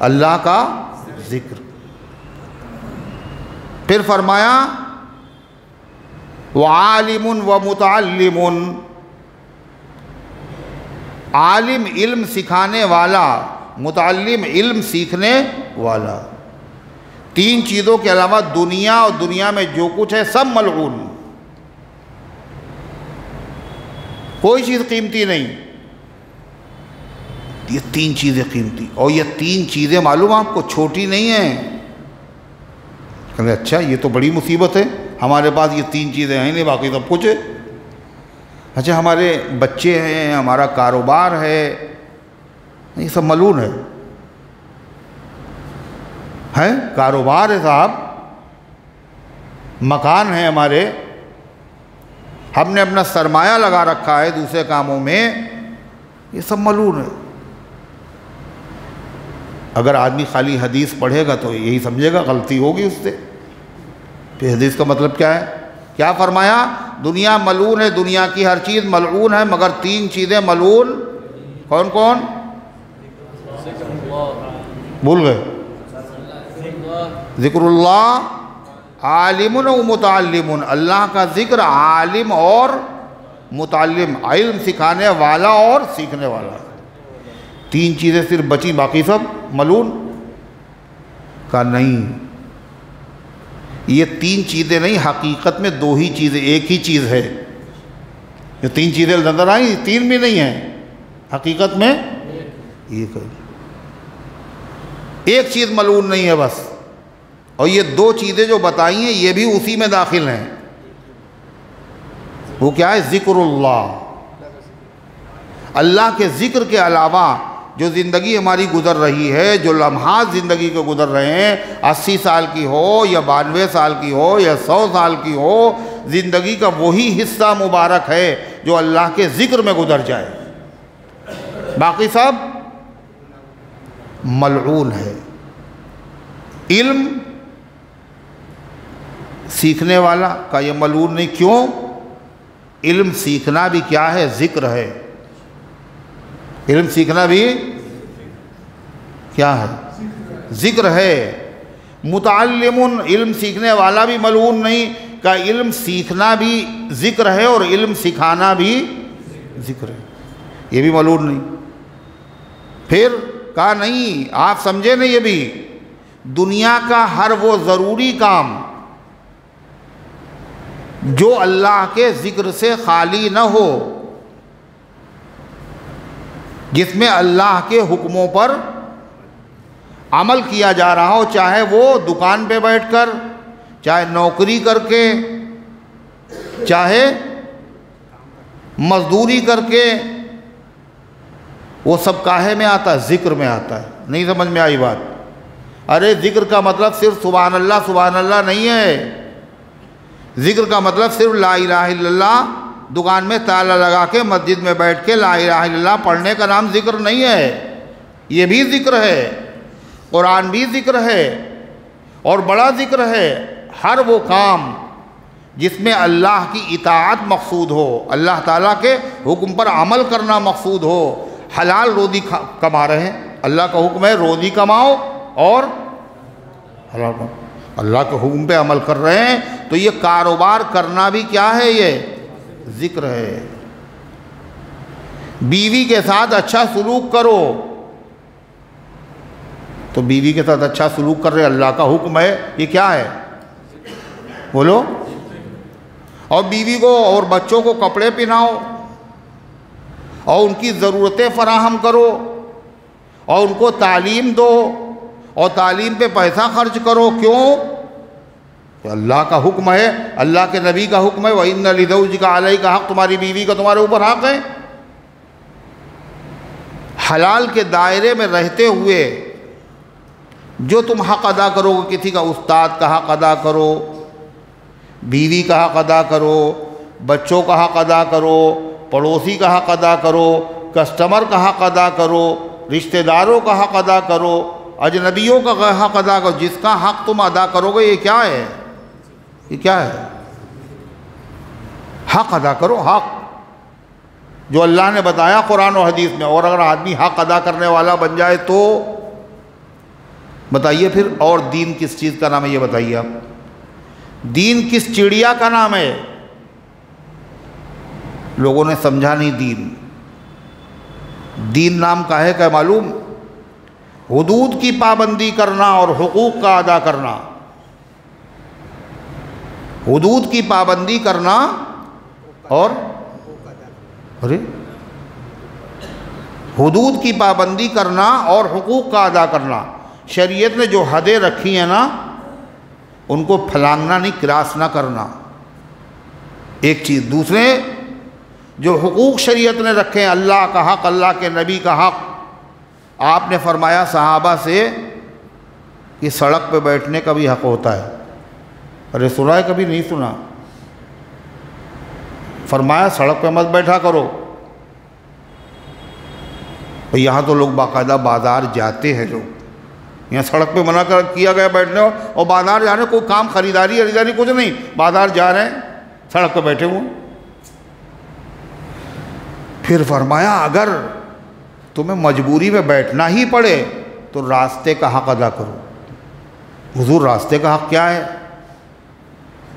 अल्लाह का जिक्र। फिर फरमाया व आलिमुन व मुतअल्लिमुन, आलिम इल्म सिखाने वाला, मुतअल्लिम इल्म सीखने वाला। 3 चीज़ों के अलावा दुनिया और दुनिया में जो कुछ है सब मलऊन, कोई चीज़ कीमती नहीं। ये 3 चीज़ें कीमती, और ये 3 चीज़ें मालूम आपको छोटी नहीं हैं। कहते अच्छा ये तो बड़ी मुसीबत है, हमारे पास ये 3 चीज़ें हैं नहीं, बाकी सब कुछ है। अच्छा हमारे बच्चे हैं, हमारा कारोबार है, ये सब मलून है। कारोबार है साहब, मकान है हमारे, हमने अपना सरमाया लगा रखा है दूसरे कामों में, ये सब मलून है। अगर आदमी खाली हदीस पढ़ेगा तो यही समझेगा गलती होगी उससे। फिर हदीस का मतलब क्या है? क्या फरमाया? दुनिया मलून है, दुनिया की हर चीज़ मलऊन है, मगर 3 चीज़ें मलून। कौन कौन? भूल गए? ज़िक्रुल्लाह, आलिमुन व मुतअल्लिमुन, अल्लाह का जिक्र, आलिम और मुतअल्लिम, इल्म सिखाने वाला और सीखने वाला। 3 चीज़ें सिर्फ बची, बाकी सब मलून। का नहीं, ये 3 चीज़ें नहीं, हकीकत में 2 ही चीज़ें, एक ही चीज़ है। ये 3 चीज़ें नजर आई, 3 भी नहीं है, हकीकत में एक है। एक चीज़ मलून नहीं है बस। और ये 2 चीज़ें जो बताई हैं ये भी उसी में दाखिल हैं। वो क्या है? ज़िक्रुल्लाह, अल्लाह के ज़िक्र के अलावा जो ज़िंदगी हमारी गुज़र रही है, जो लम्हात ज़िंदगी को गुज़र रहे हैं, 80 साल की हो या 92 साल की हो या 100 साल की हो, ज़िंदगी का वही हिस्सा मुबारक है जो अल्लाह के ज़िक्र में गुज़र जाए, बाकी सब मलऊन है। इल्म सीखने वाला का ये मलऊन नहीं। क्यों? इल्म सीखना भी क्या है? ज़िक्र है। इल्म सीखना भी क्या है? ज़िक्र है। मुतअल्लिमुन, इल्म सीखने वाला भी मलऊन नहीं, का इल्म सीखना भी ज़िक्र है और इल्म सिखाना भी ज़िक्र है, ये भी मलऊन नहीं। फिर कहा नहीं, आप समझे नहीं, ये भी दुनिया का हर वो ज़रूरी काम जो अल्लाह के ज़िक्र से खाली न हो, जिसमें अल्लाह के हुक्मों पर अमल किया जा रहा हो, चाहे वो दुकान पे बैठकर, चाहे नौकरी करके, चाहे मजदूरी करके, वो सब काहे में आता है? ज़िक्र में आता है। नहीं समझ में आई बात? अरे ज़िक्र का मतलब सिर्फ सुभान अल्लाह नहीं है। ज़िक्र का मतलब सिर्फ ला इलाहा इल्लल्लाह, दुकान में ताला लगा के मस्जिद में बैठ के ला इलाहा इल्लल्लाह पढ़ने का नाम ज़िक्र नहीं है। ये भी ज़िक्र है, कुरान भी ज़िक्र है और बड़ा ज़िक्र है। हर वो काम जिसमें अल्लाह की इताअत मकसूद हो, अल्लाह ताला के हुक्म पर अमल करना मकसूद हो। हलाल रोज़ी कमा रहे हैं, अल्लाह का हुक्म है रोज़ी कमाओ और हलाल कमाओ, अल्लाह के हुक्म पे अमल कर रहे हैं, तो ये कारोबार करना भी क्या है? ये ज़िक्र है। बीवी के साथ अच्छा सलूक करो, तो बीवी के साथ अच्छा सलूक कर रहे, अल्लाह का हुक्म है, ये क्या है? बोलो। और बीवी को और बच्चों को कपड़े पहनाओ और उनकी ज़रूरतें फराहम करो और उनको तालीम दो और तालीम पे पैसा खर्च करो। क्यों? तो अल्लाह का हुक्म है, अल्लाह के नबी का हुक्म है, व इन्ना लिज़ौजिका अलैका हक़, तुम्हारी बीवी का तुम्हारे ऊपर हक़ है। हलाल के दायरे में रहते हुए जो तुम हक़ अदा करोगे, किसी का उस्ताद का हक़ अदा करो, बीवी का हक़ अदा करो, बच्चों का हक़ अदा करो, पड़ोसी का हक़ अदा करो, कस्टमर का हक़ अदा करो, रिश्तेदारों का हक़ अदा करो, अजनबियों का हक़ अदा करो। जिसका हक़ तुम अदा करोगे, ये क्या है? ये क्या है? हक़ अदा करो, हक़ जो अल्लाह ने बताया कुरान और हदीस में। और अगर आदमी हक़ अदा करने वाला बन जाए तो बताइए फिर और दीन किस चीज़ का नाम है? ये बताइए आप, दीन किस चिड़िया का नाम है? लोगों ने समझा नहीं दीन। दीन नाम का है क्या मालूम? हुदूद की पाबंदी करना और हुकूक का अदा करना। हुदूद की पाबंदी करना और हुदूद की पाबंदी करना और हुकूक का अदा करना। शरीयत ने जो हदें रखी हैं ना, उनको फलांगना नहीं, क्रॉस ना करना, एक चीज़। दूसरे जो हुकूक शरीयत ने रखे हैं, अल्लाह का हक़, अल्लाह के नबी का हक़। आपने फरमाया सहाबा से कि सड़क पे बैठने का भी हक़ होता है। अरे सुना है? कभी नहीं सुना? फरमाया सड़क पे मत बैठा करो। तो यहाँ तो लोग बाकायदा बाज़ार जाते हैं, लोग यहाँ सड़क पे मना कर किया गया बैठने, और बाज़ार जा रहे हैं, कोई काम खरीदारी कुछ नहीं, बाज़ार जा रहे हैं, सड़क पे बैठे हुए। फिर फरमाया अगर तुम्हें मजबूरी में बैठना ही पड़े तो रास्ते का हक़ अदा करो। हुजूर रास्ते का हक़ क्या है?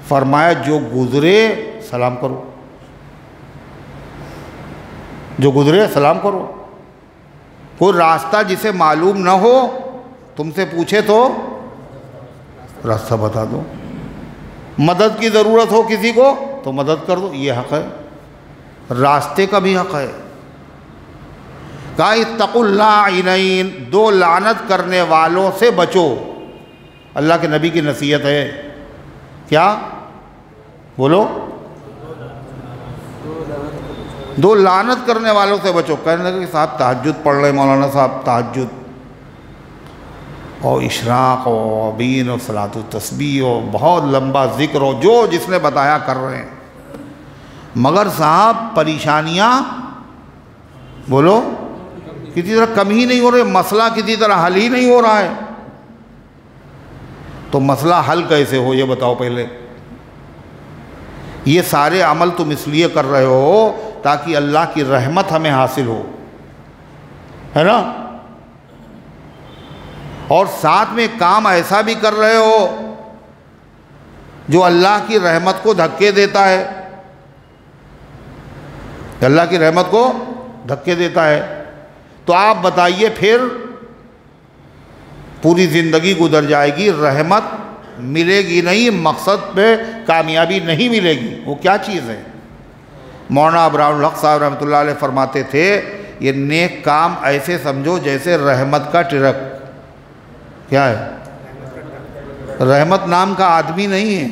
फरमाया जो गुज़रे सलाम करो, जो गुज़रे सलाम करो। कोई रास्ता जिसे मालूम न हो तुमसे पूछे तो रास्ता बता दो। मदद की ज़रूरत हो किसी को तो मदद कर दो, ये हक़ है। रास्ते का भी हक़ है। कहा इत्तक़ुल्लाइनैन, दो लानत करने वालों से बचो। अल्लाह के नबी की नसीहत है। क्या बोलो? दो लानत करने वालों से बचो। कहने लगे कि साहब तहज्जुद पढ़ रहे मौलाना साहब, तहज्जुद और इशराक़ और अबीन और सलातु तस्बीह और बहुत लंबा ज़िक्र हो, जो जिसने बताया कर रहे हैं, मगर साहब परेशानियाँ बोलो किसी तरह कम ही नहीं हो रही, मसला किसी तरह हल ही नहीं हो रहा है। तो मसला हल कैसे हो ये बताओ पहले। ये सारे अमल तुम इसलिए कर रहे हो ताकि अल्लाह की रहमत हमें हासिल हो, है ना? और साथ में काम ऐसा भी कर रहे हो जो अल्लाह की रहमत को धक्के देता है, अल्लाह की रहमत को धक्के देता है। तो आप बताइए फिर पूरी ज़िंदगी गुजर जाएगी, रहमत मिलेगी नहीं, मकसद पे कामयाबी नहीं मिलेगी। वो क्या चीज़ है? मौलाना अबरारुल हक साहब रहमतुल्लाह अलैह फरमाते थे, ये नेक काम ऐसे समझो जैसे रहमत का ट्रक। क्या है? रहमत नाम का आदमी नहीं है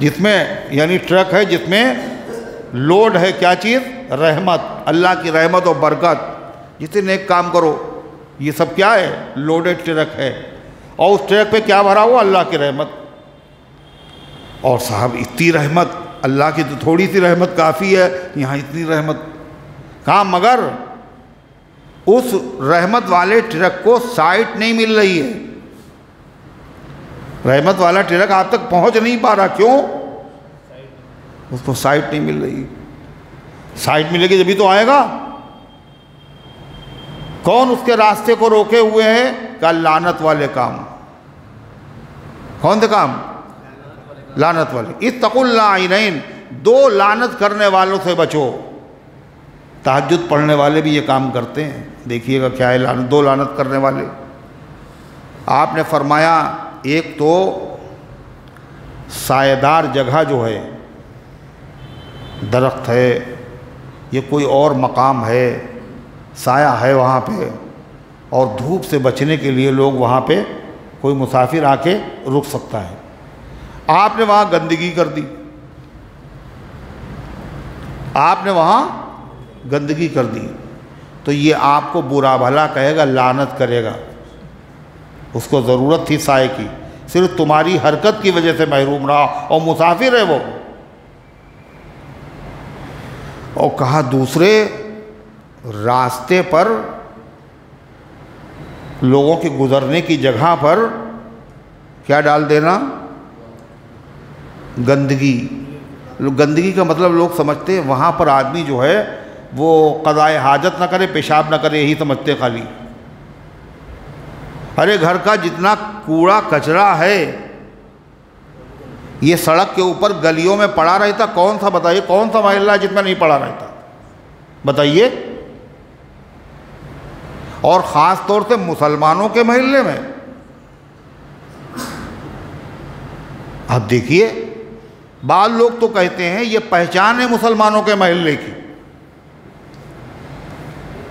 जिसमें, यानी ट्रक है जिसमें लोड है क्या चीज़? रहमत, अल्लाह की रहमत और बरकत। जिसे नेक काम करो, ये सब क्या है? लोडेड ट्रक है। और उस ट्रक पे क्या भरा हुआ? अल्लाह की रहमत। और साहब इतनी रहमत, अल्लाह की तो थोड़ी सी रहमत काफ़ी है, यहाँ इतनी रहमत कहाँ? मगर उस रहमत वाले ट्रक को साइट नहीं मिल रही है। रहमत वाला ट्रक आप तक पहुँच नहीं पा रहा। क्यों? उसको साइट नहीं मिल रही। साइट मिलेगी जभी तो आएगा। कौन उसके रास्ते को रोके हुए हैं? का लानत वाले काम। कौन से काम? लानत वाले। इत्तक़ुल्लाइनैन, दो लानत करने वालों से बचो। तहज्जुद पढ़ने वाले भी ये काम करते हैं। देखिएगा क्या है लानत, दो लानत करने वाले। आपने फरमाया एक तो सायेदार जगह जो है, दरख्त है, ये कोई और मकाम है, साया है वहाँ पे, और धूप से बचने के लिए लोग वहाँ पे, कोई मुसाफिर आके रुक सकता है। आपने वहाँ गंदगी कर दी, आपने वहाँ गंदगी कर दी, तो ये आपको बुरा भला कहेगा, लानत करेगा। उसको ज़रूरत थी साए की, सिर्फ तुम्हारी हरकत की वजह से महरूम रहा और मुसाफिर है वो। और कहा दूसरे रास्ते पर लोगों के गुजरने की जगह पर क्या डाल देना, गंदगी। गंदगी का मतलब लोग समझते हैं वहाँ पर आदमी जो है वो क़ज़ाए हाजत ना करे, पेशाब ना करे, यही समझते खाली। अरे घर का जितना कूड़ा कचरा है ये सड़क के ऊपर गलियों में पड़ा रहता, कौन सा बताइए, कौन सा मोहल्ला है जिसमें नहीं पड़ा रहता, बताइए। और ख़ास तौर से मुसलमानों के मोहल्ले में आप देखिए, बाद लोग तो कहते हैं ये पहचान है मुसलमानों के मोहल्ले की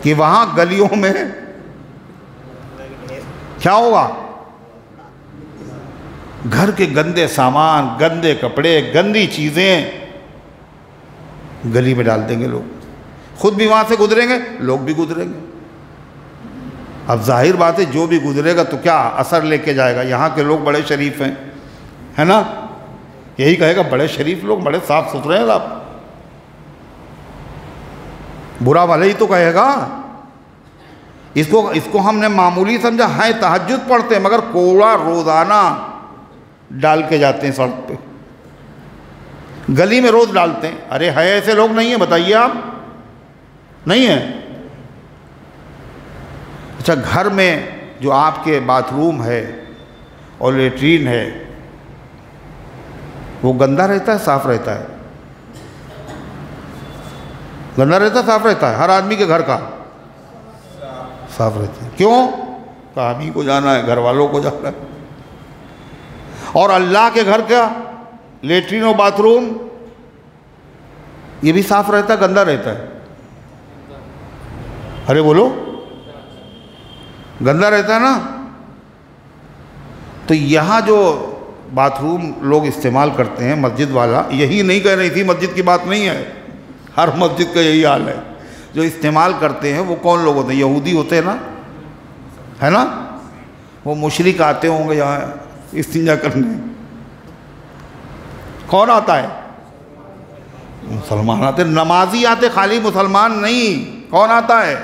कि वहाँ गलियों में क्या होगा, घर के गंदे सामान, गंदे कपड़े, गंदी चीज़ें गली में डाल देंगे लोग। खुद भी वहाँ से गुजरेंगे, लोग भी गुजरेंगे। अब जाहिर बात है जो भी गुजरेगा तो क्या असर लेके जाएगा, यहाँ के लोग बड़े शरीफ हैं, है ना, यही कहेगा बड़े शरीफ लोग, बड़े साफ सुथरे हैं आप, बुरा वाले ही तो कहेगा। इसको हमने मामूली समझा है, तहज्जुद पढ़ते हैं मगर कूड़ा रोज़ाना डाल के जाते हैं सड़क पे, गली में रोज़ डालते हैं। अरे है ऐसे लोग नहीं है, बताइए आप, नहीं है। अच्छा, घर में जो आपके बाथरूम है और लेट्रीन है वो गंदा रहता है, साफ रहता है? गंदा रहता है, साफ रहता है? हर आदमी के घर का साफ रहता है। क्यों? काम ही को जाना है, घर वालों को जाना है। और अल्लाह के घर का लेट्रिन और बाथरूम ये भी साफ रहता है, गंदा रहता है? अरे बोलो, गंदा रहता है ना। तो यहाँ जो बाथरूम लोग इस्तेमाल करते हैं मस्जिद वाला, यही नहीं कह रही थी, मस्जिद की बात नहीं है, हर मस्जिद का यही हाल है। जो इस्तेमाल करते हैं वो कौन लोग होते हैं? यहूदी होते हैं ना, है ना, वो मुशरिक आते होंगे यहाँ इस्तिंजा करने। कौन आता है? मुसलमान आते, नमाजी आते, खाली मुसलमान नहीं। कौन आता है?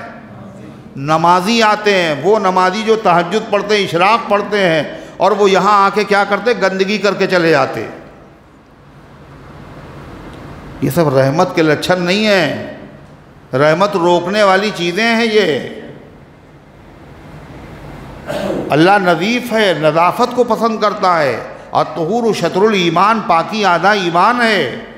नमाजी आते हैं। वो नमाजी जो तहज्जुद पढ़ते हैं, इशराक पढ़ते हैं, और वो यहाँ आके क्या करते? गंदगी करके चले जाते। ये सब रहमत के लक्षण नहीं है, रहमत रोकने वाली चीज़ें हैं ये। अल्लाह नज़ीफ़ है, नज़ाफ़त को पसंद करता है। और तहूर शतरुल ईमान, पाकी आधा ईमान है।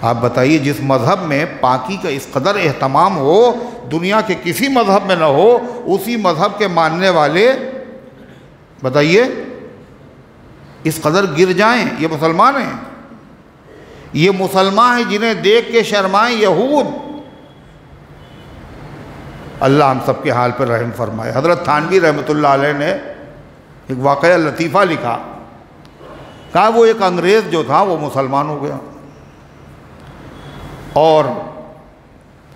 आप बताइए, जिस मज़हब में पाकी का इस कदर एहतमाम हो, दुनिया के किसी मज़हब में ना हो, उसी मज़हब के मानने वाले बताइए इस कदर गिर जाएं। ये मुसलमान हैं, ये मुसलमान हैं जिन्हें देख के शर्माएं यहूद। अल्लाह हम सबके हाल पर रहम फरमाए। हज़रत थानवी रहमतुल्लाह अलैह ने एक वाक़या लतीफ़ा लिखा। कहा वो एक अंग्रेज़ जो था वो मुसलमान हो गया, और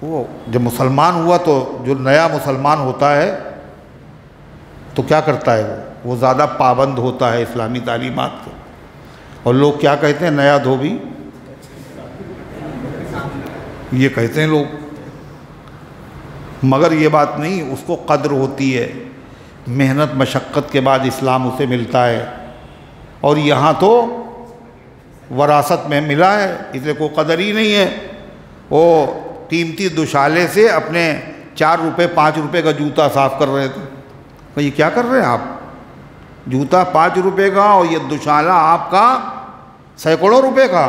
वो जब मुसलमान हुआ तो जो नया मुसलमान होता है तो क्या करता है, वो ज़्यादा पाबंद होता है इस्लामी तालीमात के। और लोग क्या कहते हैं? नया धोबी, ये कहते हैं लोग। मगर ये बात नहीं, उसको कद्र होती है, मेहनत मशक्क़त के बाद इस्लाम उसे मिलता है। और यहाँ तो वरासत में मिला है, इसलिए कोई कदर ही नहीं है। वो कीमती दुशाले से अपने 4 रुपये 5 रुपये का जूता साफ़ कर रहे थे। तो ये क्या कर रहे हैं आप? जूता 5 रुपये का और ये दुशाला आपका सैकड़ों रुपए का।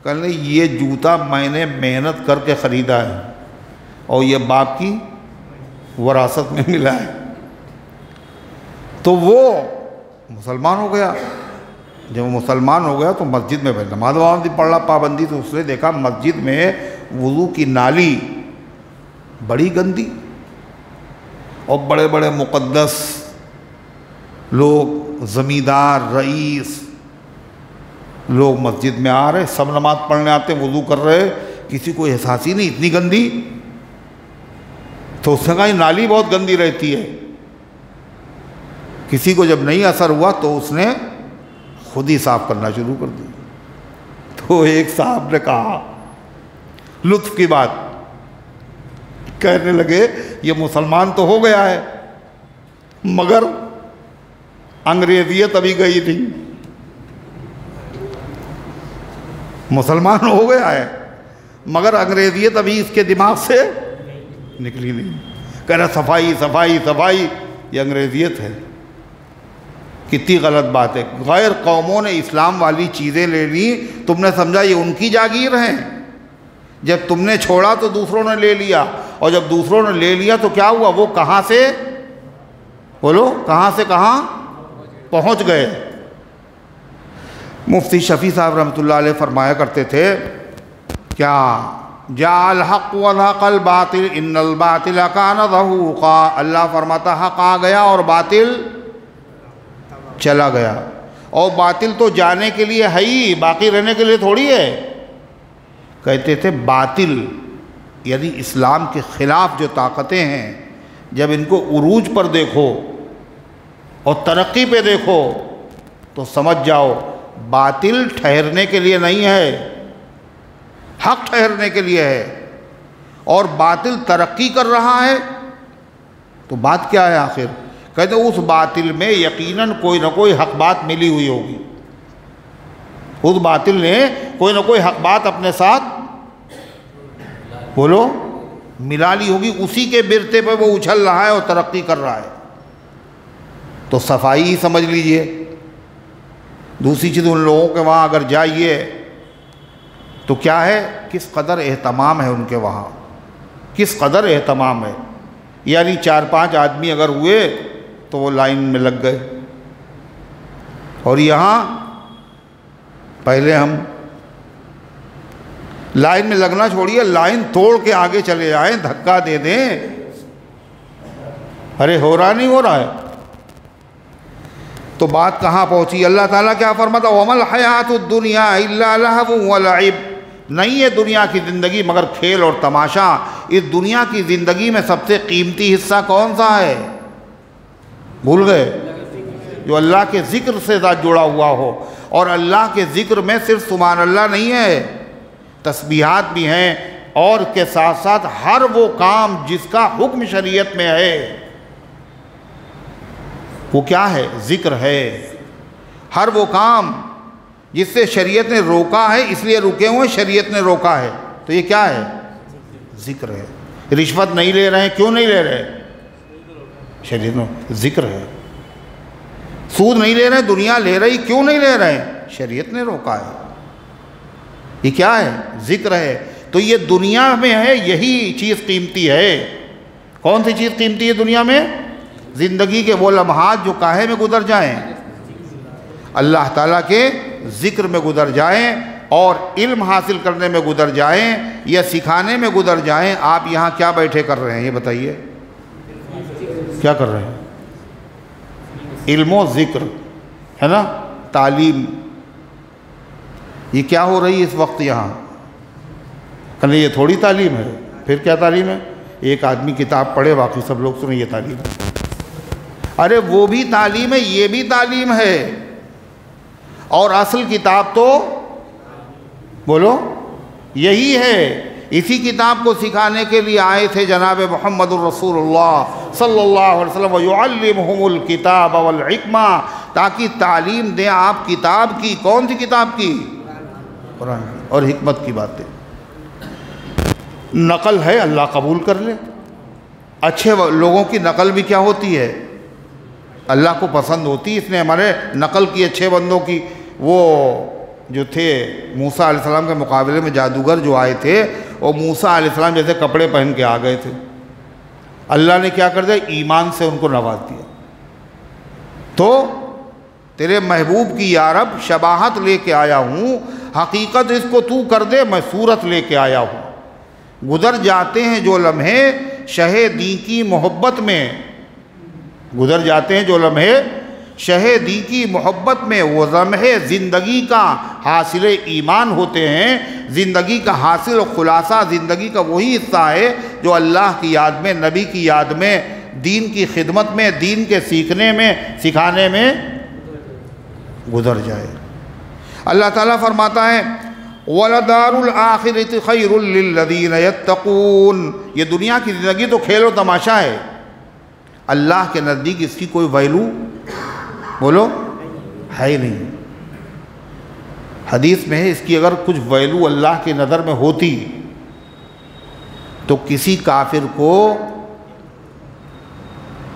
कहने ये जूता मैंने मेहनत करके ख़रीदा है और ये बाप की वरासत में मिला है। तो वो मुसलमान हो गया। जब वो मुसलमान हो गया तो मस्जिद में नमाज वमाज पढ़ रहा, पाबंदी। तो उसने देखा मस्जिद में वुज़ू की नाली बड़ी गंदी, और बड़े बड़े मुक़द्दस लोग, ज़मींदार, रईस लोग मस्जिद में आ रहे, सब नमाज पढ़ने आते, वुज़ू कर रहे, किसी को एहसास ही नहीं, इतनी गंदी। तो उसने कहा ये नाली बहुत गंदी रहती है। किसी को जब नहीं असर हुआ तो उसने खुद ही साफ करना शुरू कर दिया। तो एक साहब ने कहा, लुत्फ की बात, कहने लगे ये मुसलमान तो हो गया है मगर अंग्रेजियत अभी गई थी। मुसलमान हो गया है मगर अंग्रेजियत अभी इसके दिमाग से निकली नहीं। कह रहा सफाई सफाई सफाई, ये अंग्रेजियत है। कितनी गलत बात है। गैर कौमों ने इस्लाम वाली चीज़ें ले ली, तुमने समझा ये उनकी जागीर हैं। जब तुमने छोड़ा तो दूसरों ने ले लिया, और जब दूसरों ने ले लिया तो क्या हुआ, वो कहाँ से, बोलो कहाँ से कहाँ पहुँच गए। मुफ्ती शफ़ी साहब रहमतुल्लाह अलैह फरमाया करते थे, क्या जाल हक़ व ज़हक़ल बातिल इन्नल बातिल कान ज़हूक़ा। अल्लाह फरमाता हक़ आ गया और बातिल चला गया। और बातिल तो जाने के लिए है ही, बाकी रहने के लिए थोड़ी है। कहते थे बातिल यानी इस्लाम के ख़िलाफ़ जो ताकतें हैं, जब इनको उरूज पर देखो और तरक्की पे देखो तो समझ जाओ बातिल ठहरने के लिए नहीं है, हक़ ठहरने के लिए है। और बातिल तरक्की कर रहा है तो बात क्या है आखिर। कहते उस बातिल में यकीनन कोई ना कोई हक़ बात मिली हुई होगी। उस बातिल ने कोई ना कोई हक़ बात अपने साथ, बोलो, मिला ली होगी। उसी के बिरते पे वो उछल रहा है और तरक्की कर रहा है। तो सफाई ही समझ लीजिए। दूसरी चीज़, उन लोगों के वहाँ अगर जाइए तो क्या है, किस कदर एहतमाम है उनके वहाँ, किस कदर एहतमाम है। यानी 4-5 आदमी अगर हुए तो वो लाइन में लग गए। और यहाँ पहले हम लाइन में लगना छोड़िए, लाइन तोड़ के आगे चले जाएं, धक्का दे दें। अरे हो रहा नहीं हो रहा है। तो बात कहाँ पहुँची। अल्लाह ताला क्या फरमाता, वमल हयातुद दुनिया इल्ला लहवु व लइब। नहीं है दुनिया की ज़िंदगी मगर खेल और तमाशा। इस दुनिया की ज़िंदगी में सबसे कीमती हिस्सा कौन सा है, भूल गए। जो अल्लाह के ज़िक्र से साथ जुड़ा हुआ हो। और अल्लाह के ज़िक्र में सिर्फ सुभान अल्लाह नहीं है, तस्बीहात भी हैं। और के साथ साथ हर वो काम जिसका हुक्म शरीयत में है, वो क्या है, ज़िक्र है। हर वो काम जिससे शरीयत ने रोका है, इसलिए रुके हुए शरीयत ने रोका है, तो ये क्या है, ज़िक्र है। रिश्वत नहीं ले रहे हैं, क्यों नहीं ले रहे, शरीयत में ज़िक्र है। सूद नहीं ले रहे, दुनिया ले रही, क्यों नहीं ले रहे, शरीयत ने रोका है। ये क्या है, ज़िक्र है। तो ये दुनिया में है, यही चीज़ कीमती है। कौन सी चीज़ कीमती है दुनिया में, ज़िंदगी के वो लम्हात जो काहे में गुजर जाएं, अल्लाह ताला के ज़िक्र में गुजर जाएं और इल्म हासिल करने में गुजर जाएं या सिखाने में गुजर जाएं। आप यहाँ क्या बैठे कर रहे हैं, ये बताइए, क्या कर रहे हैं, इल्म ज़िक्र है ना, तालीम। ये क्या हो रही है इस वक्त यहाँ, कहने ये थोड़ी तालीम है, फिर क्या तालीम है। एक आदमी किताब पढ़े, बाकी सब लोग सुने, ये तालीम है। अरे वो भी तालीम है, ये भी तालीम है। और असल किताब तो बोलो यही है। इसी किताब को सिखाने के लिए आए थे जनाब मुहम्मदुर रसूलुल्लाह सल्लल्लाहु अलैहि वसल्लम, युअल्लिमुहुमुल किताब वल हिकमा, ताकि तालीम दें आप किताब की। कौन सी किताब की, कुरान की, और हिकमत की बातें। नकल है, अल्लाह कबूल कर ले। अच्छे लोगों की नकल भी क्या होती है, अल्लाह को पसंद होती। इसने हमारे नकल की अच्छे बंदों की। वो जो थे मूसा अलैहिस्सलाम के मुकाबले में जादूगर जो आए थे, और मूसा अलैहिस्सलाम जैसे कपड़े पहन के आ गए थे, अल्लाह ने क्या कर दिया, ईमान से उनको नवाज दिया। तो तेरे महबूब की या रब शबाहत लेके आया हूँ, हकीकत इसको तू कर दे, मैं सूरत लेके आया हूँ। गुजर जाते हैं जो लम्हे शहे-दी की मोहब्बत में, गुजर जाते हैं जो लम्हे शहे-दी की मोहब्बत में, वो लम्हे ज़िंदगी का हासिल ईमान होते हैं। ज़िंदगी का हासिल और ख़ुलासा ज़िंदगी का वही हिस्सा है जो अल्लाह की याद में, नबी की याद में दीन की खिदमत में, दीन के सीखने में, सिखाने में गुजर जाए। अल्लाह ताला फरमाता है वलदारुल आखिरति खैरुल लिल्लज़ीना यत्तकून, ये दुनिया की ज़िंदगी तो खेल और तमाशा है, अल्लाह के नज़दीक इसकी कोई वैल्यू बोलो है ही नहीं। हदीस में है इसकी अगर कुछ वैल्यू अल्लाह की नज़र में होती तो किसी काफिर को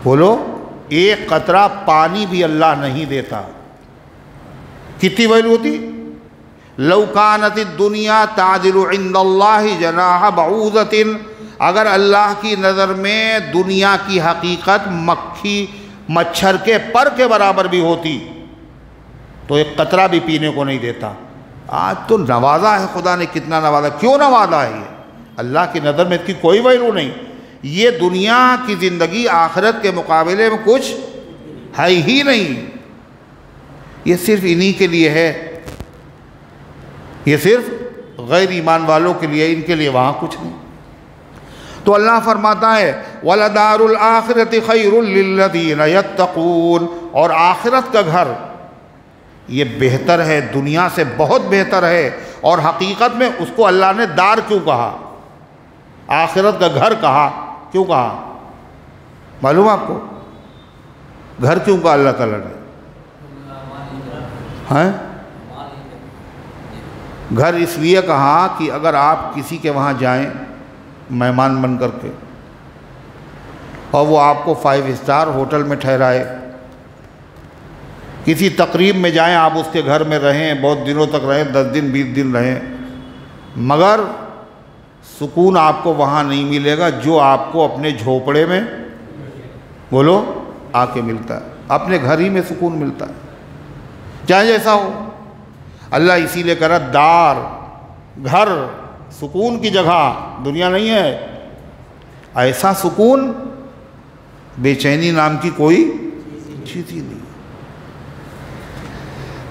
बोलो एक कतरा पानी भी अल्लाह नहीं देता। कितनी वैल्यू होती? लौ कानति दुनिया तादिलु इंदल्लाहि जनाह बऊज़तिन, अगर अल्लाह की नज़र में दुनिया की हकीकत मक्खी मच्छर के पर के बराबर भी होती तो एक कतरा भी पीने को नहीं देता। आज तो नवाजा है, खुदा ने कितना नवाजा, क्यों नवाजा है? ये अल्लाह की नज़र में इसकी कोई वैल्यू नहीं। ये दुनिया की ज़िंदगी आखिरत के मुकाबले में कुछ है ही नहीं। ये सिर्फ इन्हीं के लिए है, ये सिर्फ गैर ईमान वालों के लिए, इनके लिए वहाँ कुछ नहीं। तो अल्लाह फरमाता है वलदारुल आखिरति खैरुल लिल्लज़ीना यत्तकून, और आखिरत का घर ये बेहतर है, दुनिया से बहुत बेहतर है। और हकीकत में उसको अल्लाह ने दार क्यों कहा, आखिरत का घर कहा, क्यों कहा मालूम आपको? घर क्यों कहा अल्लाह ताला ने? हैं? घर इसलिए कहा कि अगर आप किसी के वहाँ जाएं मेहमान बन करके और वो आपको 5 स्टार होटल में ठहराए, किसी तकरीब में जाएं, आप उसके घर में रहें, बहुत दिनों तक रहें, 10 दिन 20 दिन रहें, मगर सुकून आपको वहाँ नहीं मिलेगा जो आपको अपने झोपड़े में बोलो आके मिलता है। अपने घर ही में सुकून मिलता है, चाहे जैसा हो। अल्लाह इसीलिए करा दार, घर, सुकून की जगह, दुनिया नहीं है। ऐसा सुकून बेचैनी नाम की कोई चीज़ ही नहीं।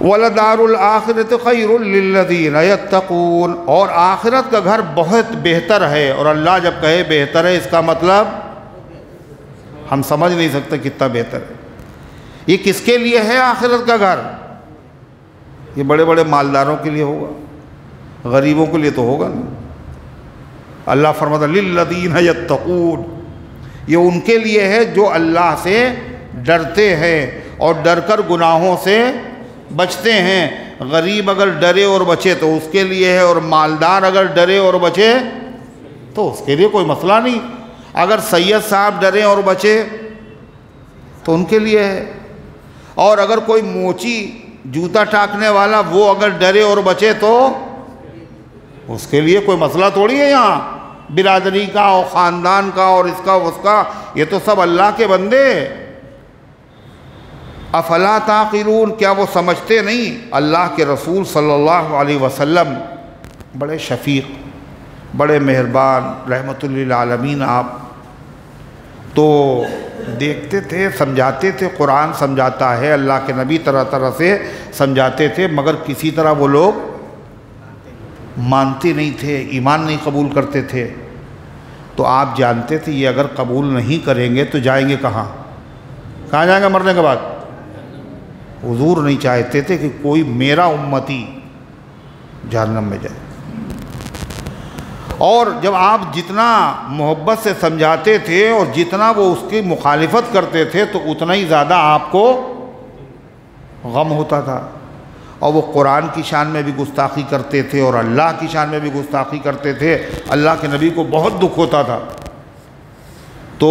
वलदारुल आखिरत खैरुल लिल्लज़ीना यत्तकून, और आखिरत का घर बहुत बेहतर है। और अल्लाह जब कहे बेहतर है, इसका मतलब हम समझ नहीं सकते कितना बेहतर है। ये किसके लिए है आखिरत का घर? ये बड़े बड़े मालदारों के लिए होगा, गरीबों के लिए तो होगा नहीं। अल्लाह फरमाता लिल्लज़ीना यत्तकून, ये उनके लिए है जो अल्लाह से डरते हैं और डरकर गुनाहों से बचते हैं। गरीब अगर डरे और बचे तो उसके लिए है, और मालदार अगर डरे और बचे तो उसके लिए कोई मसला नहीं। अगर सैयद साहब डरे और बचे तो उनके लिए है, और अगर कोई मोची जूता टाकने वाला वो अगर डरे और बचे तो उसके लिए कोई मसला थोड़ी है। यहाँ बिरादरी का और ख़ानदान का और इसका उसका, ये तो सब अल्लाह के बंदे। अफला ताक़िलून, क्या वो समझते नहीं? अल्लाह के रसूल सल्लल्लाहु अलैहि वसल्लम बड़े शफ़ीक़, बड़े मेहरबान, रहमतुल लिल आलमीन। आप तो देखते थे, समझाते थे, कुरान समझाता है, अल्लाह के नबी तरह तरह से समझाते थे, मगर किसी तरह वो लोग मानते नहीं थे, ईमान नहीं कबूल करते थे। तो आप जानते थे ये अगर कबूल नहीं करेंगे तो जाएंगे कहाँ? कहाँ जाएंगे मरने के बाद? हुजूर नहीं चाहते थे कि कोई मेरा उम्मती जहन्नम में जाए। और जब आप जितना मोहब्बत से समझाते थे और जितना वो उसकी मुखालिफत करते थे तो उतना ही ज़्यादा आपको गम होता था। और वो कुरान की शान में भी गुस्ताखी करते थे और अल्लाह की शान में भी गुस्ताखी करते थे। अल्लाह के नबी को बहुत दुख होता था। तो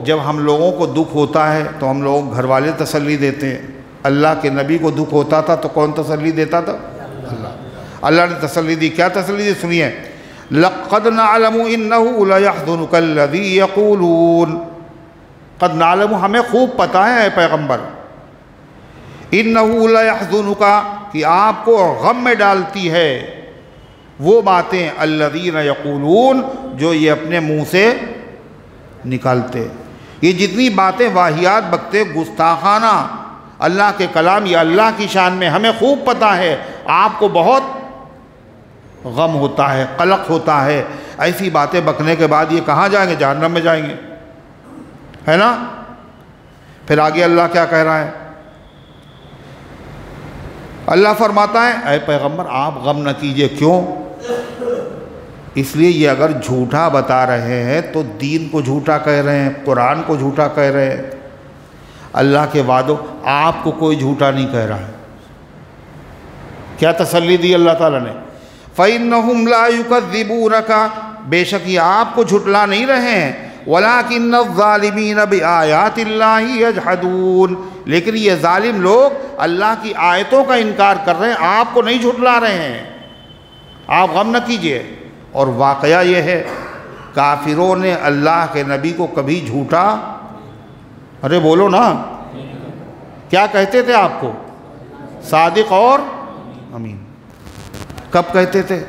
जब हम लोगों को दुख होता है तो हम लोग घर वाले तसल्ली देते हैं। अल्लाह के नबी को दुख होता था तो कौन तसल्ली देता था? अल्लाह। अल्लाह ने तसल्ली दी। क्या तसल्ली दी? सुनिए, लक़द नअलमु इन्नहु लयहज़ुनुकल्लज़ी यक़ूलून। क़द नअलमु, हमें खूब पता है पैगम्बर, इन्नहु लयहज़ुनुका, कि आपको गम में डालती है वो बातें, अल्लज़ीना यक़ूलून, जो ये अपने मुँह से निकालते। ये जितनी बातें वाहियात बकते, गुस्ताखाना अल्लाह के कलाम या अल्लाह की शान में, हमें खूब पता है आपको बहुत गम होता है, कलक होता है। ऐसी बातें बकने के बाद ये कहाँ जाएंगे? जहन्नम में जाएंगे। है ना। फिर आगे अल्लाह क्या कह रहा है? अल्लाह फरमाता है, ऐ पैगंबर आप गम न कीजिए। क्यों? इसलिए ये अगर झूठा बता रहे हैं तो दीन को झूठा कह रहे हैं, कुरान को झूठा कह रहे हैं। अल्लाह के वादों, आपको कोई झूठा नहीं कह रहा है। क्या तसल्ली दी अल्लाह ताला ने? फ़इन्नहुम ला युकज़्ज़िबूनका, बेशक ये आपको झुटला नहीं रहे हैं। वलाकिन्न ज़ालिमीन बिआयातिल्लाहि यजहदून, लेकिन ये जालिम लोग अल्लाह की आयतों का इनकार कर रहे हैं, आपको नहीं झुटला रहे हैं। आप गम न कीजिए। और वाक़या ये है, काफिरों ने अल्लाह के नबी को कभी झूठा, अरे बोलो ना, क्या कहते थे आपको? सादिक और अमीन। कब कहते थे?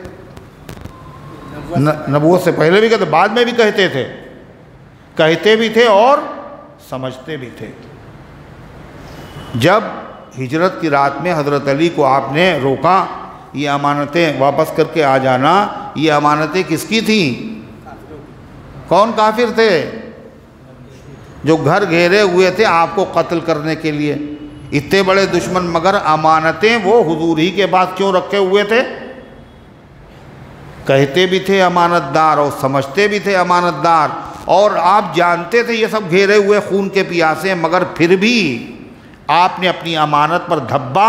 नबूवत से पहले भी कहते, बाद में भी कहते थे। कहते भी थे और समझते भी थे। जब हिजरत की रात में हज़रत अली को आपने रोका, ये अमानतें वापस करके आ जाना, ये अमानतें किसकी थी? कौन काफिर थे? जो घर घेरे हुए थे आपको कत्ल करने के लिए। इतने बड़े दुश्मन, मगर अमानतें वो हुजूर ही के पास क्यों रखे हुए थे? कहते भी थे अमानतदार और समझते भी थे अमानतदार, और आप जानते थे ये सब घेरे हुए खून के प्यासे, मगर फिर भी आपने अपनी अमानत पर धब्बा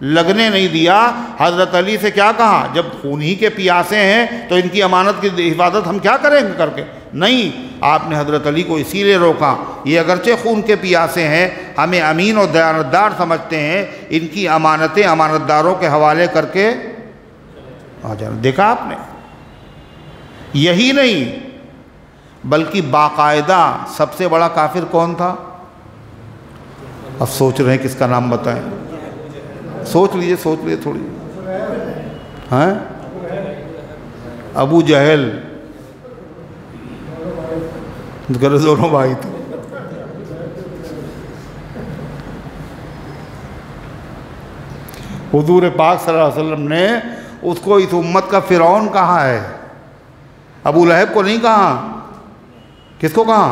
लगने नहीं दिया। हज़रत अली से क्या कहा? जब खून ही के प्यासे हैं तो इनकी अमानत की हिफाजत हम क्या करेंगे करके? नहीं, आपने हज़रत अली को इसीलिए रोका, ये अगरचे खून के प्यासे हैं, हमें अमीन और दयानतदार समझते हैं, इनकी अमानतें अमानतदारों के हवाले करके आ जाना। देखा आपने? यही नहीं बल्कि बाकायदा सबसे बड़ा काफिर कौन था? अब सोच रहे हैं किसका नाम बताएं? सोच लीजिए थोड़ी। हैं? अबू जहल। दोनों भाई थे। हुजूर पाक सल्लल्लाहु अलैहि वसल्लम ने उसको इस उम्मत का फिरौन कहा है, अबू लहब को नहीं कहा। किसको कहा?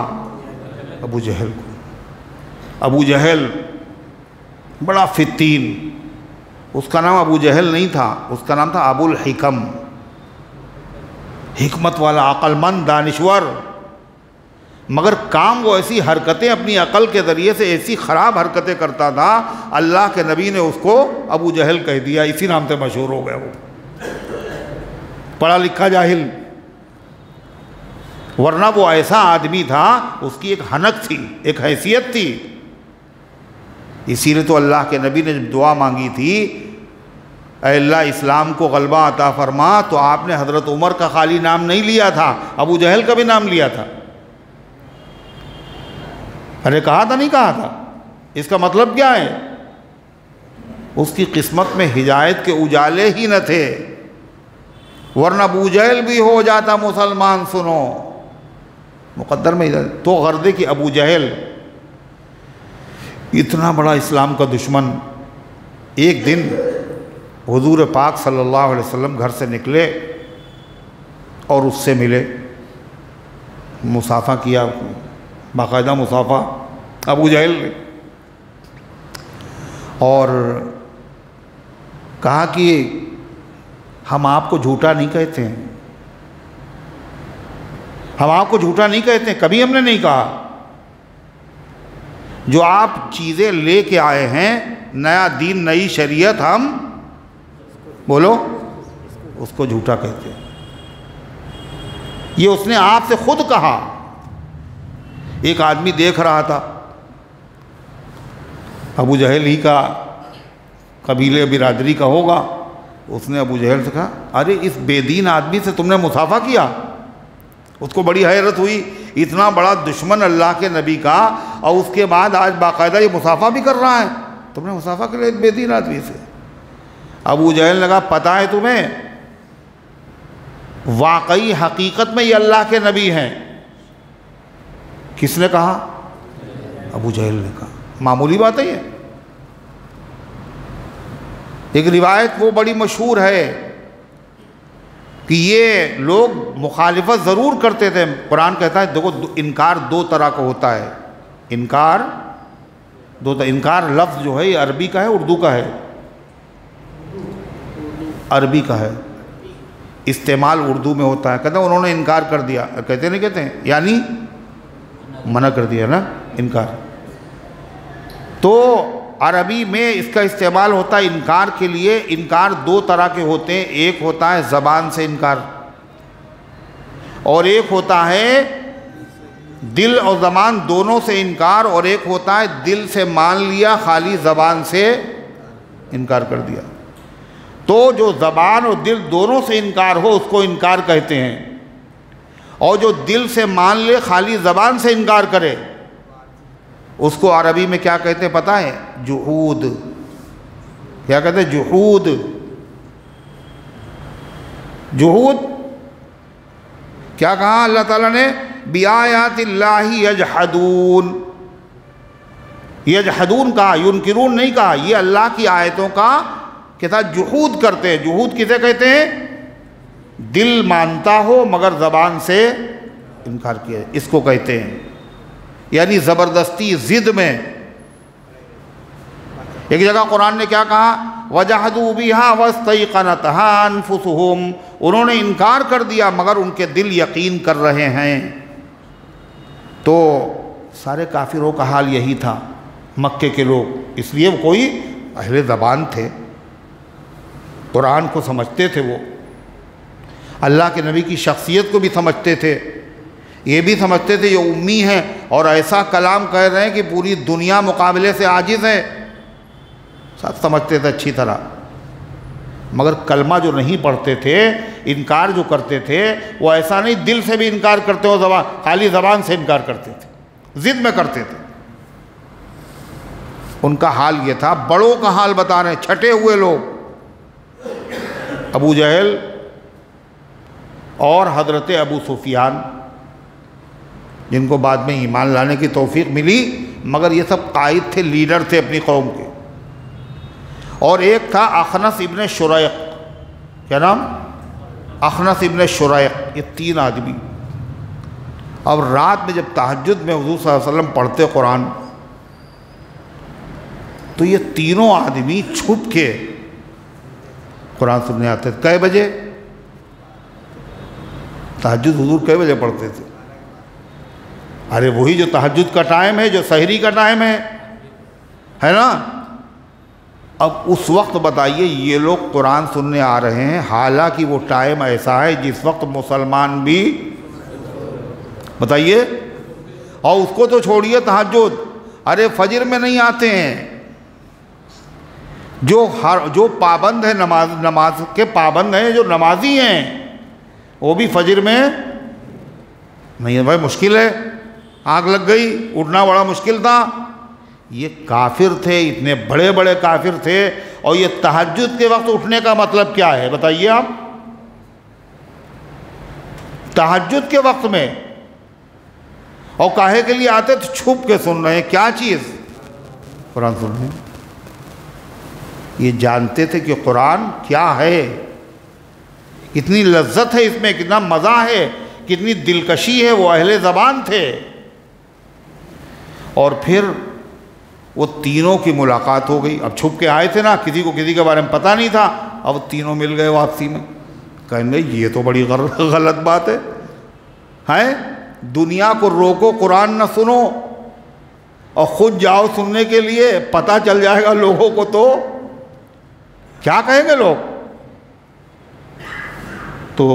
अबू जहल को। अबू जहल बड़ा फितीन, उसका नाम अबू जहल नहीं था, उसका नाम था अबुल हिकम, हिकमत वाला, अक्लमंद, दानिश्वर। मगर काम वो ऐसी हरकतें अपनी अकल के ज़रिए से ऐसी ख़राब हरकतें करता था, अल्लाह के नबी ने उसको अबू जहल कह दिया, इसी नाम से मशहूर हो गया वो। पढ़ा लिखा जाहिल, वरना वो ऐसा आदमी था, उसकी एक हनक थी, एक हैसियत थी। इसीलिए तो अल्लाह के नबी ने जब दुआ मांगी थी, ऐ अल्लाह इस्लाम को गलबा अता फरमा, तो आपने हज़रत उमर का खाली नाम नहीं लिया था, अबू जहल का भी नाम लिया था। अरे कहा था, नहीं कहा था? इसका मतलब क्या है? उसकी किस्मत में हिदायत के उजाले ही न थे, वरना अबू जहल भी हो जाता मुसलमान। सुनो, मुकद्दर में हिदायत तो गर्दे की अबू जहल इतना बड़ा इस्लाम का दुश्मन। एक दिन हुजूर पाक सल्लल्लाहु अलैहि वसल्लम घर से निकले और उससे मिले, मुसाफा किया, बाकायदा मुसाफा अबू जहल ने, और कहा कि हम आपको झूठा नहीं कहते हैं, हम आपको झूठा नहीं कहते, कभी हमने नहीं कहा। जो आप चीज़ें लेके आए हैं, नया दीन, नई शरीयत, हम बोलो उसको झूठा कहते हैं। ये उसने आपसे खुद कहा। एक आदमी देख रहा था, अबू जहल ही का कबीले बिरादरी का होगा, उसने अबू जहल से कहा, अरे इस बेदीन आदमी से तुमने मुसाफा किया? उसको बड़ी हैरत हुई, इतना बड़ा दुश्मन अल्लाह के नबी का, और उसके बाद आज बाकायदा ये मुसाफा भी कर रहा है, तुमने मुसाफा कर लिया बेदीन आदमी से? अबू जहल लगा, पता है तुम्हें वाकई हकीकत में ये अल्लाह के नबी हैं? किसने कहा? अबू जहल ने कहा। मामूली बात है ये। एक रिवायत वो बड़ी मशहूर है, कि ये लोग मुखालिफत ज़रूर करते थे। कुरान कहता है देखो इनकार दो तरह का होता है, इनकार इनकार लफ्ज़ जो है ये अरबी का है उर्दू का है? अरबी का है, इस्तेमाल उर्दू में होता है। कहते हैं उन्होंने इनकार कर दिया, कहते नहीं कहते हैं, यानी मना कर दिया ना, इनकार। तो अरबी में इसका इस्तेमाल होता है इनकार के लिए। इनकार दो तरह के होते हैं, एक होता है ज़बान से इनकार और एक होता है दिल और ज़बान दोनों से इनकार, और एक होता है दिल से मान लिया खाली ज़बान से इनकार कर दिया। तो जो ज़बान और दिल दोनों से इनकार हो उसको इनकार कहते हैं, और जो दिल से मान ले खाली ज़बान से इनकार करे उसको अरबी में क्या कहते हैं पता है? जुहूद। क्या कहते हैं? जुहूद। जुहूद क्या कहा अल्लाह ताला ने? बिआयातिल्लाहि यजहदून। यजहदून कहा, युनकिरून नहीं कहा। ये अल्लाह की आयतों का के साथ जुहूद करते हैं। जुहूद किसे कहते हैं? दिल मानता हो मगर ज़बान से इनकार किया, इसको कहते हैं। यानी ज़बरदस्ती ज़िद में। एक जगह कुरान ने क्या कहा? वजहदू बिहा वस्तयक़नतहा अनफुसुहुम। उन्होंने इनकार कर दिया मगर उनके दिल यकीन कर रहे हैं। तो सारे काफिरों का हाल यही था, मक्के के लोग। इसलिए वो कोई अहले ज़बान थे, कुरान को समझते थे, वो अल्लाह के नबी की शख्सियत को भी समझते थे। ये भी समझते थे ये उम्मी है और ऐसा कलाम कह रहे हैं कि पूरी दुनिया मुकाबले से आजिज़ है। सब समझते थे अच्छी तरह, मगर कलमा जो नहीं पढ़ते थे, इनकार जो करते थे, वो ऐसा नहीं दिल से भी इनकार करते हो, ज़बान खाली ज़बान से इनकार करते थे, ज़िद में करते थे। उनका हाल ये था। बड़ों का हाल बता रहे हैं, छटे हुए लोग, अबू जहल और हज़रत अबू सुफियान, जिनको बाद में ईमान लाने की तौफीक मिली, मगर ये सब कायद थे, लीडर थे अपनी कौम के। और एक था अखनस इब्न शुरैक। क्या नाम? अखनस इब्न शुरैक। ये तीन आदमी। अब रात में जब तहज्जुद में हुज़ूर सल्लल्लाहु अलैहि वसल्लम पढ़ते कुरान, तो ये तीनों आदमी छुप के कुरान सुनने आते थे। कै बजे? तहज्जुद हुज़ूर कै बजे पढ़ते थे? अरे वही जो तहज्जुद का टाइम है, जो सहरी का टाइम है ना। अब उस वक्त बताइए ये लोग कुरान सुनने आ रहे हैं, हालांकि वो टाइम ऐसा है जिस वक्त मुसलमान भी, बताइए, और उसको तो छोड़िए तहज्जुद, अरे फजर में नहीं आते हैं। जो पाबंद है, नमाज के पाबंद हैं, जो नमाजी हैं, वो भी फजर में नहीं है। भाई मुश्किल है, आग लग गई, उठना बड़ा मुश्किल था। ये काफिर थे, इतने बड़े बड़े काफिर थे। और ये तहज्जुद के वक्त उठने का मतलब क्या है बताइए आप? तहज्जुद के वक्त में, और काहे के लिए आते थे? छुप के सुन रहे हैं। क्या चीज़? कुरान सुन रहे हैं। ये जानते थे कि कुरान क्या है, कितनी लज्जत है इसमें, कितना मज़ा है, कितनी दिलकशी है। वो अहले ज़बान थे। और फिर वो तीनों की मुलाकात हो गई। अब छुप के आए थे ना, किसी को किसी के बारे में पता नहीं था। अब तीनों मिल गए वापसी में। कहेंगे ये तो बड़ी गलत बात है। दुनिया को रोको, कुरान न सुनो, और ख़ुद जाओ सुनने के लिए, पता चल जाएगा लोगों को तो क्या कहेंगे लोग। तो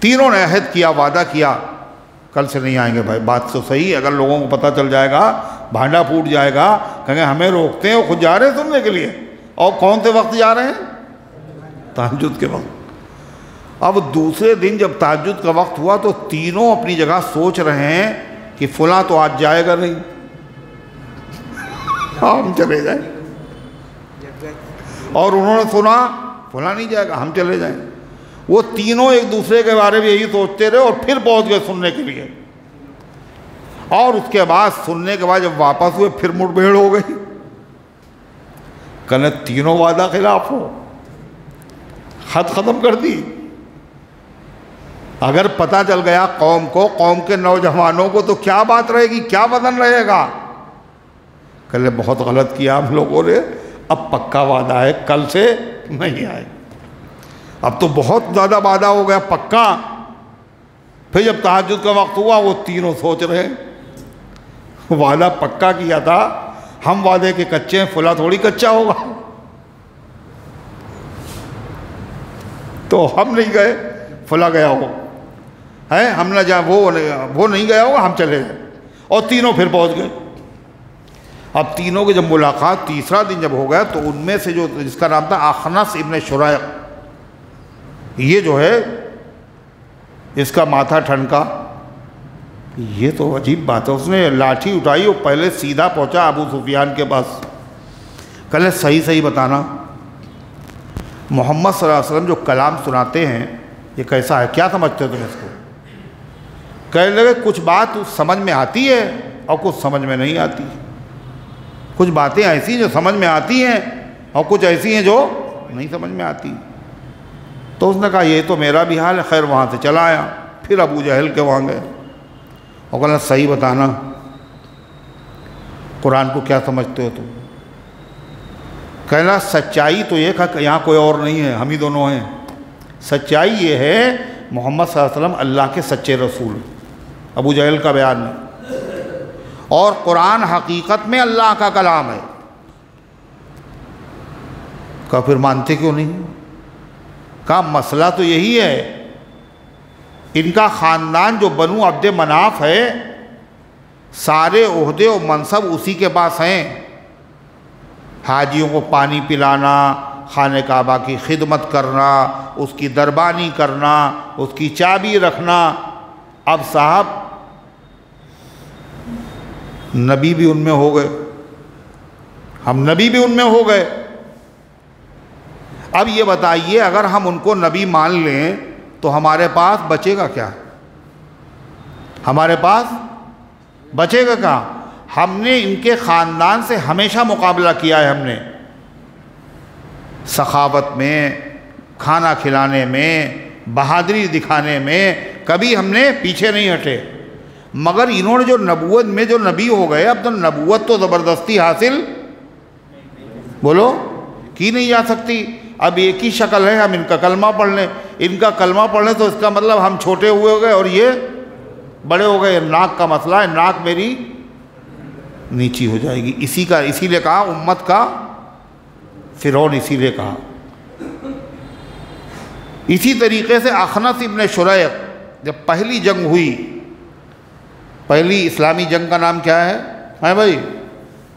तीनों ने अहद किया, वादा किया, कल से नहीं आएंगे। भाई बात तो सही है, अगर लोगों को पता चल जाएगा भांडा फूट जाएगा, कहेंगे हमें रोकते हैं, वो खुद जा रहे हैं सुनने के लिए। और कौन से वक्त जा रहे हैं? तहज्जुद के वक्त। अब दूसरे दिन जब तहज्जुद का वक्त हुआ तो तीनों अपनी जगह सोच रहे हैं कि फलां तो आज जाएगा नहीं, हम चले जाएं। और उन्होंने सुना फलां नहीं जाएगा, हम चले जाएं। वो तीनों एक दूसरे के बारे में यही सोचते रहे और फिर पहुंच गए सुनने के लिए। और उसके बाद सुनने के बाद जब वापस हुए फिर मुठभेड़ हो गई। कहने तीनों वादा खिलाफ हो, हद ख़त्म कर दी। अगर पता चल गया कौम को, कौम के नौजवानों को, तो क्या बात रहेगी, क्या वजन रहेगा। कल बहुत गलत किया हम लोगों ने, अब पक्का वादा है कल से नहीं आए। अब तो बहुत ज़्यादा वादा हो गया पक्का। फिर जब तहज्जुद का वक्त हुआ वो तीनों सोच रहे हैं वादा पक्का किया था, हम वादे के कच्चे हैं, फुला थोड़ी कच्चा होगा। तो हम नहीं गए, फुला गया हो है, हम ना जा, वो नहीं गया होगा, हम चले गए और तीनों फिर पहुंच गए। अब तीनों की जब मुलाकात तीसरा दिन जब हो गया तो उनमें से जो जिसका नाम था अखनस इब्न शुरैक, ये जो है इसका माथा ठनका। ये तो अजीब बात है। उसने लाठी उठाई और पहले सीधा पहुंचा अबू सुफियान के पास। कल सही सही बताना, मोहम्मद सल्लल्लाहु अलैहि वसल्लम जो कलाम सुनाते हैं ये कैसा है, क्या समझते हो तुम इसको। कहने लगे कुछ बात समझ में आती है और कुछ समझ में नहीं आती। कुछ बातें ऐसी जो समझ में आती हैं और कुछ ऐसी हैं जो नहीं समझ में आती। तो उसने कहा ये तो मेरा भी हाल है। खैर वहाँ से चला आया, फिर अबू जहल के वहाँ गए और कहना सही बताना कुरान को क्या समझते हो तुम। कहना सच्चाई तो ये कहा यहाँ कोई और नहीं है, हम ही दोनों हैं। सच्चाई ये है मोहम्मद सल्लल्लाहु अलैहि वसल्लम अल्लाह के सच्चे रसूल, अबू जहल का बयान है, और कुरान हकीकत में अल्लाह का कलाम है। कहा फिर मानते क्यों नहीं। कहा मसला तो यही है, इनका ख़ानदान जो बनु अब्द मनाफ है, सारे ओहदे और मनसब उसी के पास हैं। हाजियों को पानी पिलाना, खाने काबा की खिदमत करना, उसकी दरबानी करना, उसकी चाबी रखना। अब साहब नबी भी उनमें हो गए, हम नबी भी उनमें हो गए। अब ये बताइए अगर हम उनको नबी मान लें तो हमारे पास बचेगा क्या, हमारे पास बचेगा क्या। हमने इनके ख़ानदान से हमेशा मुकाबला किया है, हमने सखावत में, खाना खिलाने में, बहादुरी दिखाने में कभी हमने पीछे नहीं हटे। मगर इन्होंने जो नबूवत में जो नबी हो गए, अब तो नबूवत तो ज़बरदस्ती हासिल बोलो की नहीं जा सकती। अब एक ही शक्ल है, हम इनका कलमा पढ़ लें, इनका कलमा पढ़ लें तो इसका मतलब हम छोटे हुए हो गए और ये बड़े हो गए। नाक का मसला है, नाक मेरी नीची हो जाएगी। इसीलिए कहा उम्मत का फिरौन, इसीलिए कहा। इसी तरीके से अखनस इब्न शुरैक, जब पहली जंग हुई, पहली इस्लामी जंग का नाम क्या है भाई,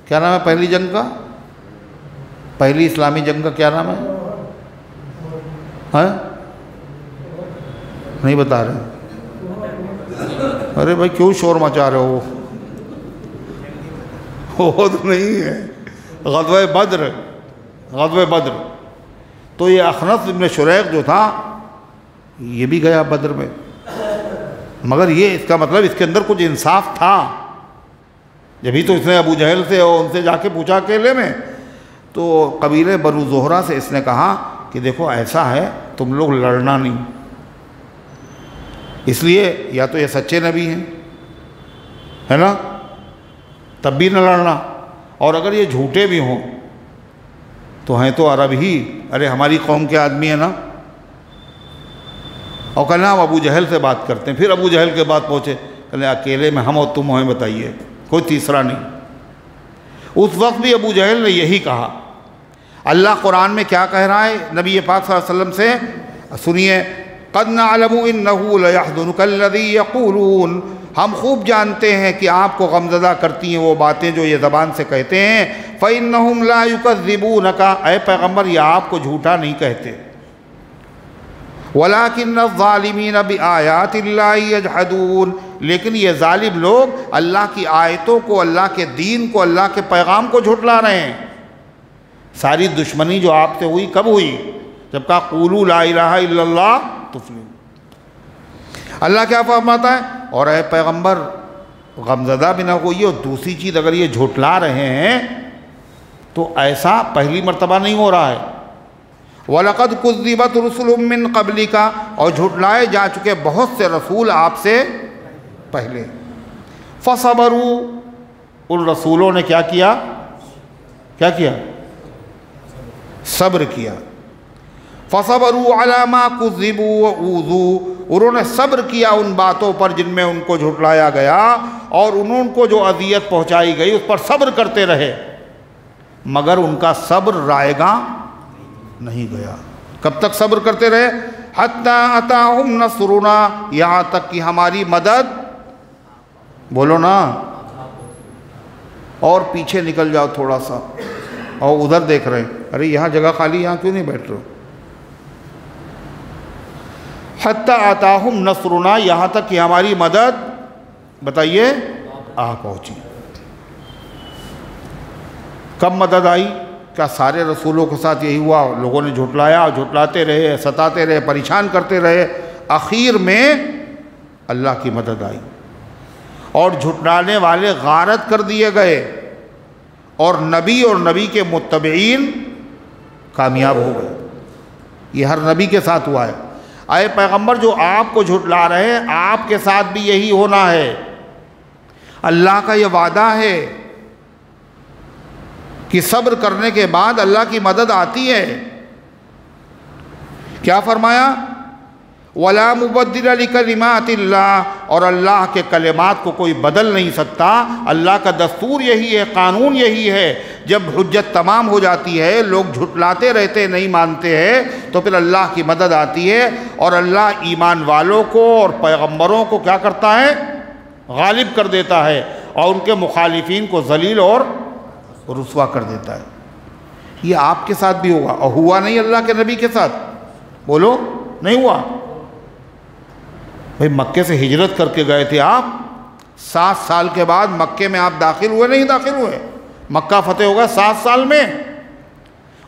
क्या नाम है पहली जंग का, पहली इस्लामी जंग का क्या नाम है? नहीं बता रहे। अरे भाई क्यों शोर मचा रहे हो, वो तो नहीं है, ग़ज़वे बद्र, ग़ज़वे बद्र। तो ये अखनस इब्न शुरैक जो था ये भी गया बद्र में, मगर ये इसका मतलब इसके अंदर कुछ इंसाफ था। जब ही तो इसने अबू जहल से और उनसे जाके पूछा अकेले में, तो कबीले बनु ज़ोहरा से इसने कहा कि देखो ऐसा है, तुम लोग लड़ना नहीं, इसलिए या तो ये सच्चे नबी हैं, है ना, तब भी न लड़ना, और अगर ये झूठे भी हों तो हैं तो अरब ही, अरे हमारी कौम के आदमी है ना। और कहना हम अबू जहल से बात करते हैं। फिर अबू जहल के बाद पहुँचे, कहने अकेले में हम और तुम हमें बताइए, कोई तीसरा नहीं। उस वक्त भी अबू जहल ने यही कहा। अल्लाह कुरान में क्या कह रहा है नबी पाक सल्लल्लाहु अलैहि वसल्लम से, सुनिए, क़द नअलमु इन्नहु लयहज़ुनुकल्लज़ी यक़ूलून, हम खूब जानते हैं कि आपको गमज़दा करती हैं वो बातें जो ये ज़बान से कहते हैं। फ़इन्नहुम ला युकज़्ज़िबूनका, ऐ पैगम्बर ये आपको झूठा नहीं कहते। वलाकिन्नज़्ज़ालिमीन बिआयातिल्लाहि यजहदून, लेकिन ये जालिम लोग अल्लाह की आयतों को, अल्लाह के दीन को, अल्लाह के पैगाम को झुठला रहे हैं। सारी दुश्मनी जो आपसे हुई कब हुई? जब कहा क़ूलू ला इलाहा इल्लल्लाह तुफ़्लिहून। अल्लाह क्या फरमाता है, और ऐ पैगम्बर गमज़दा भी ना होइए। और दूसरी चीज़, अगर ये झुठला रहे हैं तो ऐसा पहली मर्तबा नहीं हो रहा है। वलक़द कुज़्ज़िबत रुसुलुम मिन क़ब्लिका, और झुटलाए जा चुके बहुत से रसूल आपसे पहले। फ़सबरू, उन रसूलों ने क्या किया? क्या किया? सब्र किया। फ़सबरू अला मा कुज़्ज़िबू व ऊज़ू, उन्होंने सब्र किया उन बातों पर जिनमें उनको झुटलाया गया और उनको जो अज़ियत पहुंचाई गई उस पर सब्र करते रहे, मगर उनका सब्र रायगा नहीं गया। कब तक सब्र करते रहे? हत्ता अताहुम नसरुना, यहाँ तक कि हमारी मदद, बोलो ना, और पीछे निकल जाओ थोड़ा सा, और उधर देख रहे हैं, अरे यहाँ जगह खाली, यहाँ क्यों नहीं बैठ रहे? हत्ता अताहुम नसरुना, यहाँ तक कि हमारी मदद, बताइए, आ पहुँची। कब मदद आई? क्या सारे रसूलों के साथ यही हुआ? लोगों ने झुटलाया, झुटलाते रहे, सताते रहे, परेशान करते रहे, आखिर में अल्लाह की मदद आई और झुटलाने वाले गारत कर दिए गए और नबी के मुत्तबईन कामयाब हो गए। ये हर नबी के साथ हुआ है। आए पैगंबर, जो आपको झुटला रहे हैं, आपके साथ भी यही होना है। अल्लाह का ये वादा है कि सब्र करने के बाद अल्लाह की मदद आती है। क्या फरमाया? वला मुबद्दिल लिकलिमातिल्लाह, और अल्लाह के कलिमात को कोई बदल नहीं सकता। अल्लाह का दस्तूर यही है, कानून यही है। जब हुज्जत तमाम हो जाती है, लोग झुटलाते रहते, नहीं मानते हैं, तो फिर अल्लाह की मदद आती है और अल्लाह ईमान वालों को और पैगम्बरों को क्या करता है? गालिब कर देता है और उनके मुखालिफिन को जलील और रुस्वा कर देता है। ये आपके साथ भी होगा, और हुआ नहीं अल्लाह के नबी के साथ? बोलो, नहीं हुआ? भाई मक्के से हिजरत करके गए थे आप, 7 साल के बाद मक्के में आप दाखिल हुए, नहीं दाखिल हुए? मक्का फतेह होगा 7 साल में,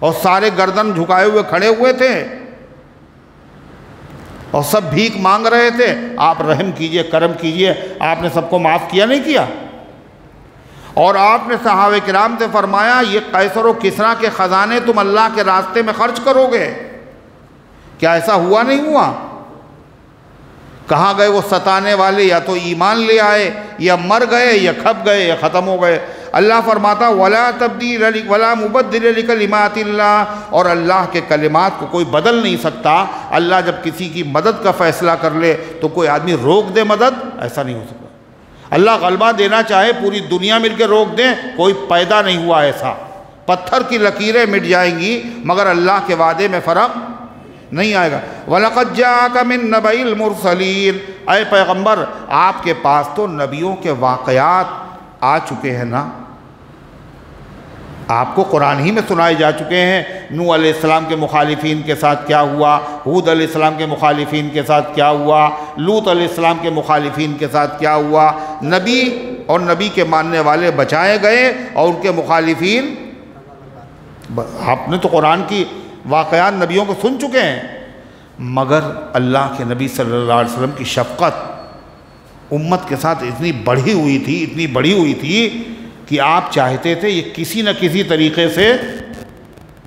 और सारे गर्दन झुकाए हुए खड़े हुए थे और सब भीख मांग रहे थे। आप रहम कीजिए, करम कीजिए, आपने सबको माफ़ किया, नहीं किया? और आपने सहाबे किराम से फरमाया, ये कैसर और किसरा के ख़जाने तुम अल्लाह के रास्ते में खर्च करोगे। क्या ऐसा हुआ, नहीं हुआ? कहाँ गए वो सताने वाले? या तो ईमान ले आए, या मर गए, या खप गए, या ख़त्म हो गए। अल्लाह फरमाता वला तब्दील वला मुबद्दिल लिकलिमातिल्लाह, और अल्लाह के कलिमात को कोई बदल नहीं सकता। अल्लाह जब किसी की मदद का फ़ैसला कर ले तो कोई आदमी रोक दे मदद? ऐसा नहीं हो सकता। अल्लाह गलबा देना चाहे, पूरी दुनिया मिलकर रोक दे, कोई पैदा नहीं हुआ ऐसा। पत्थर की लकीरें मिट जाएंगी, मगर अल्लाह के वादे में फ़र्क नहीं आएगा। वलक़द जाअका मिन नबइल मुरसलीन, ऐ पैगम्बर, आपके पास तो नबियों के वाक़यात आ चुके हैं ना, आपको कुरान ही में सुनाए जा चुके हैं। नूह अलैहिस्सलाम के मुखालिफिन के साथ क्या हुआ, हूद अलैहिस्सलाम के मुखालिफिन के साथ क्या हुआ, लूत अलैहिस्सलाम के मुखालिफिन के साथ क्या हुआ। नबी और नबी के मानने वाले बचाए गए और उनके मुखालिफिन, आपने तो कुरान की वाक़यात नबियों को सुन चुके हैं, मगर अल्लाह के नबी सल्लल्लाहु अलैहि वसल्लम की शफ़क़त उम्मत के साथ इतनी बढ़ी हुई थी, इतनी बढ़ी हुई थी कि आप चाहते थे ये किसी न किसी तरीक़े से,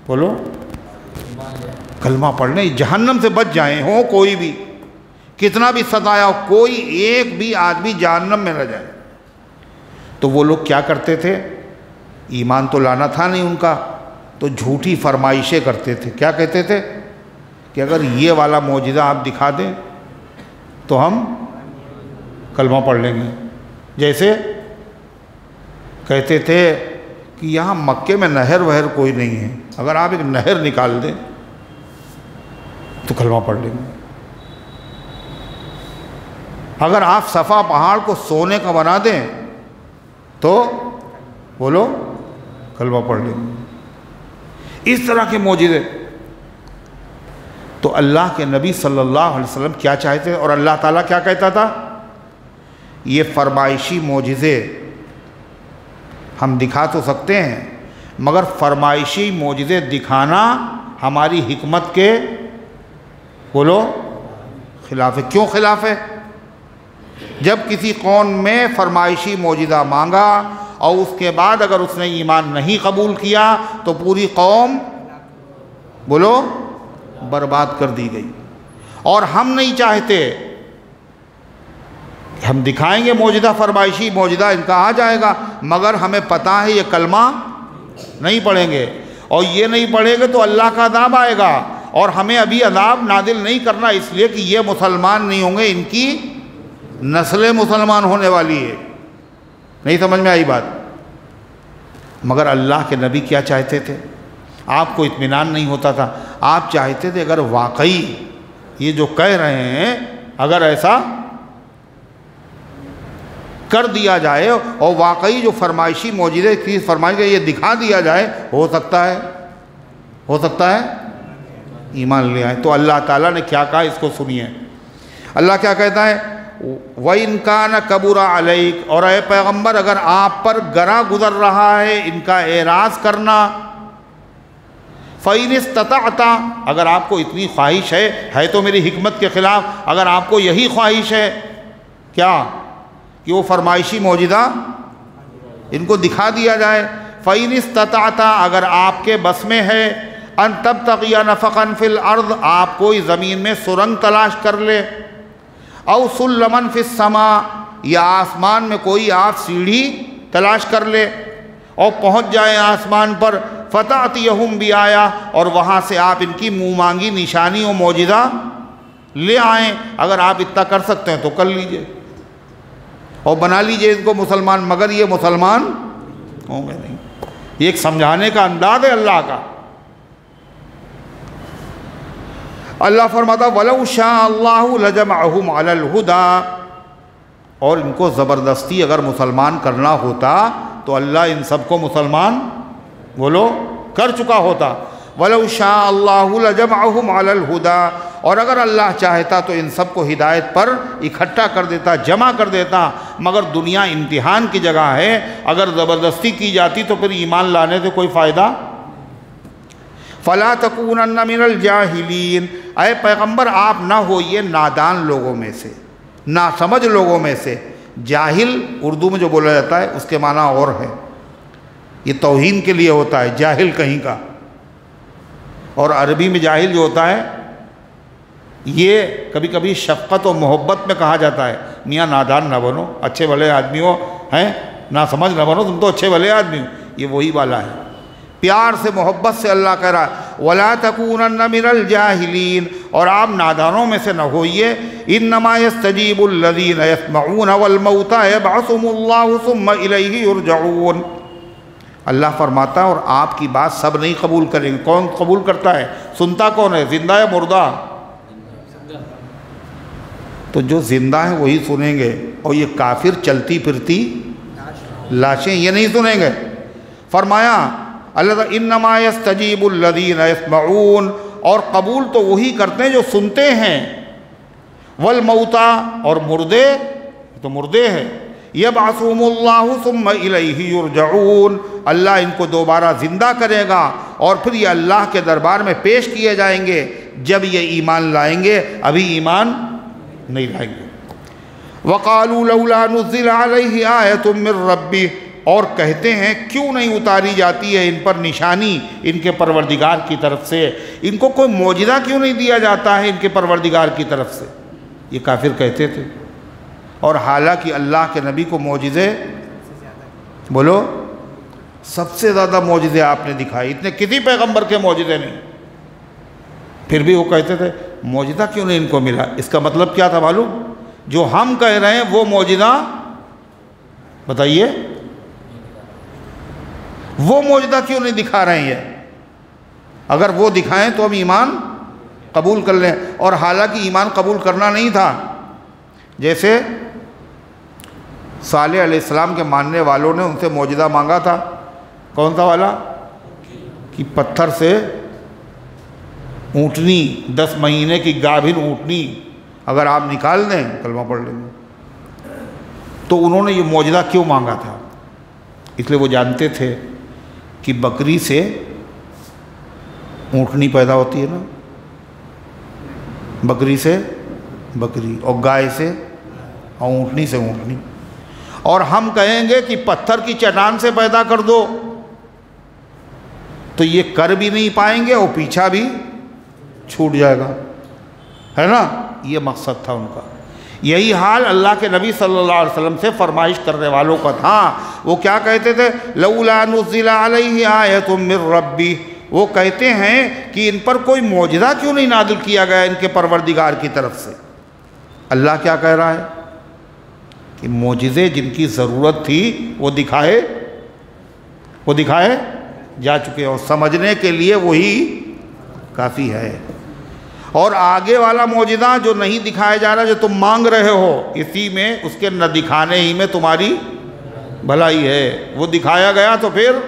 बोलो, कलमा पढ़ने, जहन्नम से बच जाएं, हो कोई भी, कितना भी सताया हो, कोई एक भी आदमी जहन्नम में न जाए। तो वो लोग क्या करते थे? ईमान तो लाना था नहीं उनका, तो झूठी फरमाइशें करते थे। क्या कहते थे? कि अगर ये वाला मौजिज़ा आप दिखा दें तो हम कलमा पढ़ लेंगे। जैसे कहते थे कि यहाँ मक्के में नहर वहर कोई नहीं है, अगर आप एक नहर निकाल दें तो कलमा पढ़ लेंगे। अगर आप सफ़ा पहाड़ को सोने का बना दें तो बोलो कलमा पढ़ लेंगे। इस तरह के मौजिज़े। तो अल्लाह के नबी सल्लल्लाहु अलैहि वसल्लम क्या चाहते और अल्लाह ताला क्या कहता था? ये फरमाइशी मौजिज़े हम दिखा तो सकते हैं, मगर फरमाइशी मौजिज़े दिखाना हमारी हिकमत के, बोलो, खिलाफ है। क्यों खिलाफ है? जब किसी कौम में फरमाइशी मौजिज़ा मांगा और उसके बाद अगर उसने ईमान नहीं कबूल किया तो पूरी कौम, बोलो, बर्बाद कर दी गई। और हम नहीं चाहते, हम दिखाएंगे मौजूदा फरमाइशी, मौजूदा इनका आ जाएगा, मगर हमें पता है ये कलमा नहीं पढ़ेंगे, और ये नहीं पढ़ेंगे तो अल्लाह का अज़ाब आएगा। और हमें अभी अज़ाब नादिल नहीं करना, इसलिए कि ये मुसलमान नहीं होंगे, इनकी नस्लें मुसलमान होने वाली है। नहीं समझ में आई बात? मगर अल्लाह के नबी क्या चाहते थे? आपको इत्मीनान नहीं होता था, आप चाहते थे अगर वाकई ये जो कह रहे हैं अगर ऐसा कर दिया जाए और वाकई जो फरमाइशी मौजूदे की फरमाइश ये दिखा दिया जाए, हो सकता है ईमान ले आए। तो अल्लाह ताला ने क्या कहा, इसको सुनिए। अल्लाह क्या कहता है, व इनका न कबूरा अलैक, और ए पैगम्बर अगर आप पर गरा गुजर रहा है इनका एराज़ करना, फ़इन इस्तताअता, अगर आपको इतनी ख्वाहिश है तो मेरी हिकमत के ख़िलाफ़, अगर आपको यही ख्वाहिश है क्या कि वो फरमाइशी मौजूदा इनको दिखा दिया जाए, फ़इन इस्तताअता, अगर आपके बस में है, अन तब्तग़िया नफ़क़न फ़िल अर्ज़, आप कोई ज़मीन में सुरंग तलाश कर ले, औ सुल्लमन फ़िस समा, या आसमान में कोई आप सीढ़ी तलाश कर ले और पहुँच जाए आसमान पर, फ़तअतियहुम बिआया, और वहाँ से आप इनकी मुँह मांगी निशानी और मौजूदा ले आएँ। अगर आप इतना कर सकते हैं तो कर लीजिए और बना लीजिए इनको मुसलमान, मगर ये मुसलमान होंगे नहीं। ये एक समझाने का अंदाज़ है अल्लाह का। अल्लाह फरमाता वलौ शाअ अल्लाहु लजमअहुम अलल हुदा, और इनको ज़बरदस्ती अगर मुसलमान करना होता तो अल्लाह इन सबको मुसलमान बोलो कर चुका होता। वलौ शाअ अल्लाहु लजमअहुम अलल हुदा, और अगर अल्लाह चाहता तो इन सबको हिदायत पर इकट्ठा कर देता, जमा कर देता, मगर दुनिया इम्तिहान की जगह है, अगर ज़बरदस्ती की जाती तो फिर ईमान लाने से कोई फ़ायदा। फ़ला तकूनन्न मिनल जाहिलीन, ऐ पैगम्बर आप ना होइए नादान लोगों में से, नासमझ लोगों में से। जाहिल उर्दू में जो बोला जाता है उसके माना और है, ये तौहीन के लिए होता है जाहिल कहीं का, और अरबी में जाहिल जो होता है ये कभी कभी शफ़क़त और मोहब्बत में कहा जाता है, मियाँ नादान ना बनो, अच्छे भले आदमी हो, हैं ना समझ ना बनो, तुम तो अच्छे भले आदमी हो, ये वही वाला है। प्यार से मोहब्बत से अल्लाह कह रहा है वला तकूनन्न मिनल जाहिलीन, और आप नादानों में से न होइए। इन्नमा यस्तजीबुल लज़ीना यस्मऊन वल मौता यबअसुहुमुल्लाहु सुम्मा इलैहि युरजऊन। अल्लाह फरमाता है और आपकी बात सब नहीं कबूल करेंगे। कौन कबूल करता है? सुनता कौन है, जिंदा या मुर्दा? तो जो जिंदा है वही सुनेंगे, और ये काफिर चलती फिरती लाशें ये नहीं सुनेंगे। फरमाया अल्लाह इन्नमा यस्तजीबुल लज़ीना यस्मऊन, और कबूल तो वही करते हैं जो सुनते हैं। वल मौता, और मुर्दे तो मुर्दे हैं। यबअसुहुमुल्लाहु सुम्मा इलैहि युरजऊन, अल्लाह इनको दोबारा ज़िंदा करेगा और फिर ये अल्लाह के दरबार में पेश किए जाएंगे जब ये ईमान लाएंगे। अभी ईमान नहीं लाएंगे। वक़ालू लौला नुज़्ज़िला अलैहि आयतुम मिर रब्बी, और कहते हैं क्यों नहीं उतारी जाती है इन पर निशानी इनके परवरदिगार की तरफ से, इनको कोई मौजिज़ा क्यों नहीं दिया जाता है इनके परवरदिगार की तरफ से, ये काफिर कहते थे। और हालांकि अल्लाह के नबी को मौजिज़े बोलो सबसे ज़्यादा मौजिज़े आपने दिखाए, इतने किसी पैगंबर के मौजिज़े नहीं, फिर भी वो कहते थे मौजिज़ा क्यों नहीं इनको मिला। इसका मतलब क्या था मालूम? जो हम कह रहे हैं वो मौजिज़ा बताइए, वो मौजिज़ा क्यों नहीं दिखा रहे हैं? अगर वो दिखाएं तो हम ईमान कबूल कर लें। और हालांकि ईमान कबूल करना नहीं था, जैसे सालेह अलैहिस्सलाम के मानने वालों ने उनसे मौजिज़ा मांगा था। कौन सा वाला? कि पत्थर से ऊँटनी, 10 महीने की गाभिन ऊँटनी अगर आप निकाल दें कलमा पढ़ लेंगे। तो उन्होंने ये मौजिज़ा क्यों मांगा था? इसलिए वो जानते थे कि बकरी से ऊँटनी पैदा होती है ना, बकरी से बकरी, और गाय से और ऊँटनी से ऊँटनी। और हम कहेंगे कि पत्थर की चट्टान से पैदा कर दो, तो ये कर भी नहीं पाएंगे और पीछा भी छूट जाएगा, है ना। ये मकसद था उनका। यही हाल अल्लाह के नबी सल्लल्लाहु अलैहि वसल्लम से फरमाइश करने वालों का था। वो क्या कहते थे, लौला नुज़िला अलैहि आयतुम मिर रब्बी, वो कहते हैं कि इन पर कोई मौजज़ा क्यों नहीं नाज़िल किया गया इनके परवरदिगार की तरफ से। अल्लाह क्या कह रहा है कि मौजज़े जिनकी ज़रूरत थी वो दिखाए जा चुके, और समझने के लिए वही काफ़ी है। और आगे वाला मौजज़ा जो नहीं दिखाया जा रहा, जो तुम मांग रहे हो, इसी में उसके न दिखाने ही में तुम्हारी भलाई है। वो दिखाया गया तो फिर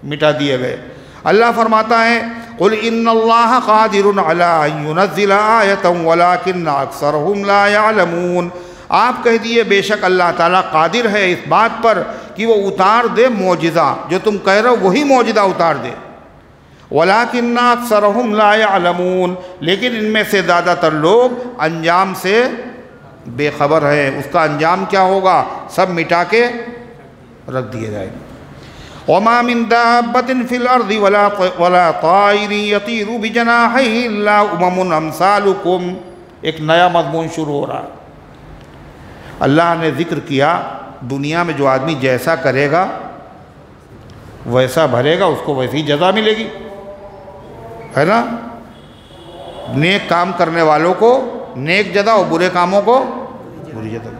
मिटा दिए गए। अल्लाह फरमाता है, कुल इन्नल्लाह क़ादिरुन अला अन युनज़्ज़िला आयतन वलाकिन्न अक्सरहुम ला यअलमून। आप कह दिए बेशक अल्लाह ताला कादिर है इस बात पर कि वो उतार दे मौजज़ा, जो तुम कह रहे हो वही मौजज़ा उतार दे। वलाकिन्न अक्सरहुम ला यअलमून, लेकिन इनमें से ज़्यादातर लोग अंजाम से बेखबर है। उसका अंजाम क्या होगा, सब मिटा के रख दिए जाएंगे। वमा मिन दाब्बतिन फिल अर्दि वला ताइरिन यतीरु बिजनाहिहि इल्ला उममुन अमसालुकुम। एक नया मज़मून शुरू हो रहा है। अल्लाह ने ज़िक्र किया दुनिया में जो आदमी जैसा करेगा वैसा भरेगा, उसको वैसी जज़ा मिलेगी, है ना। नेक काम करने वालों को नेक जज़ा और बुरे कामों को बुरी जज़ा।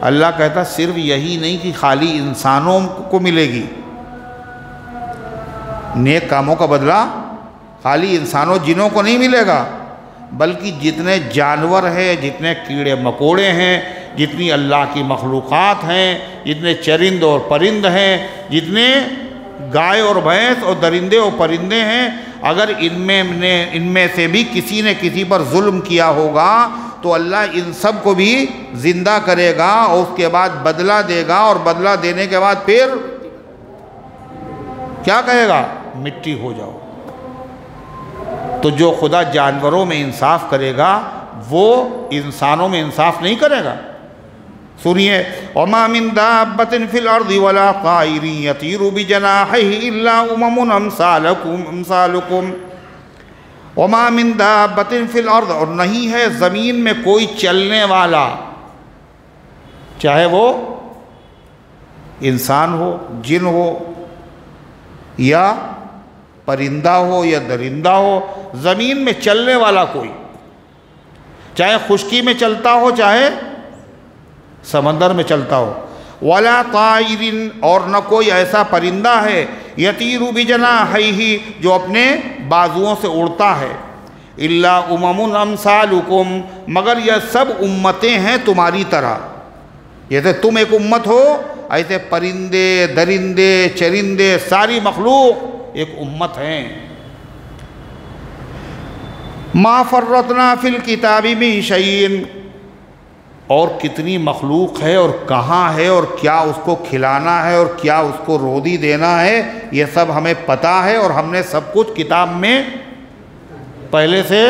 अल्लाह कहता सिर्फ यही नहीं कि खाली इंसानों को मिलेगी नेक कामों का बदला, खाली इंसानों जिनों को नहीं मिलेगा, बल्कि जितने जानवर हैं, जितने कीड़े मकोड़े हैं, जितनी अल्लाह की मखलूक़ात हैं, जितने चरिंद और परिंद हैं, जितने गाय और भैंस और दरिंदे और परिंदे हैं, अगर इनमें से भी किसी ने किसी पर जुल्म किया होगा तो अल्लाह इन सब को भी ज़िंदा करेगा और उसके बाद बदला देगा, और बदला देने के बाद फिर क्या कहेगा, मिट्टी हो जाओ। तो जो खुदा जानवरों में इंसाफ करेगा वो इंसानों में इंसाफ नहीं करेगा। सुनिए, वमा मिन दाब्बतिन फिल अर्दि वला ताइरिन यतीरु बिजनाहिहि इल्ला उममुन अमसालुकुम। वमा मिन दाब्बतिन फिल अर्द, और नहीं है ज़मीन में कोई चलने वाला, चाहे वो इंसान हो, जिन हो, या परिंदा हो या दरिंदा हो, ज़मीन में चलने वाला कोई, चाहे खुश्की में चलता हो चाहे समंदर में चलता हो। वला ताइरिन, और न कोई ऐसा परिंदा है, यतीरु बिजनाहिहि, जो अपने बाजुओं से उड़ता है, इल्ला उममुन अमसालुकुम, मगर यह सब उम्मतें हैं तुम्हारी तरह। जैसे तुम एक उम्मत हो, ऐसे परिंदे, दरिंदे, चरिंदे, सारी मखलूक एक उम्मत हैं। मा फर्रतना फिल किताबि मिन शैइन, और कितनी मखलूक है और कहाँ है और क्या उसको खिलाना है और क्या उसको रोदी देना है, ये सब हमें पता है और हमने सब कुछ किताब में पहले से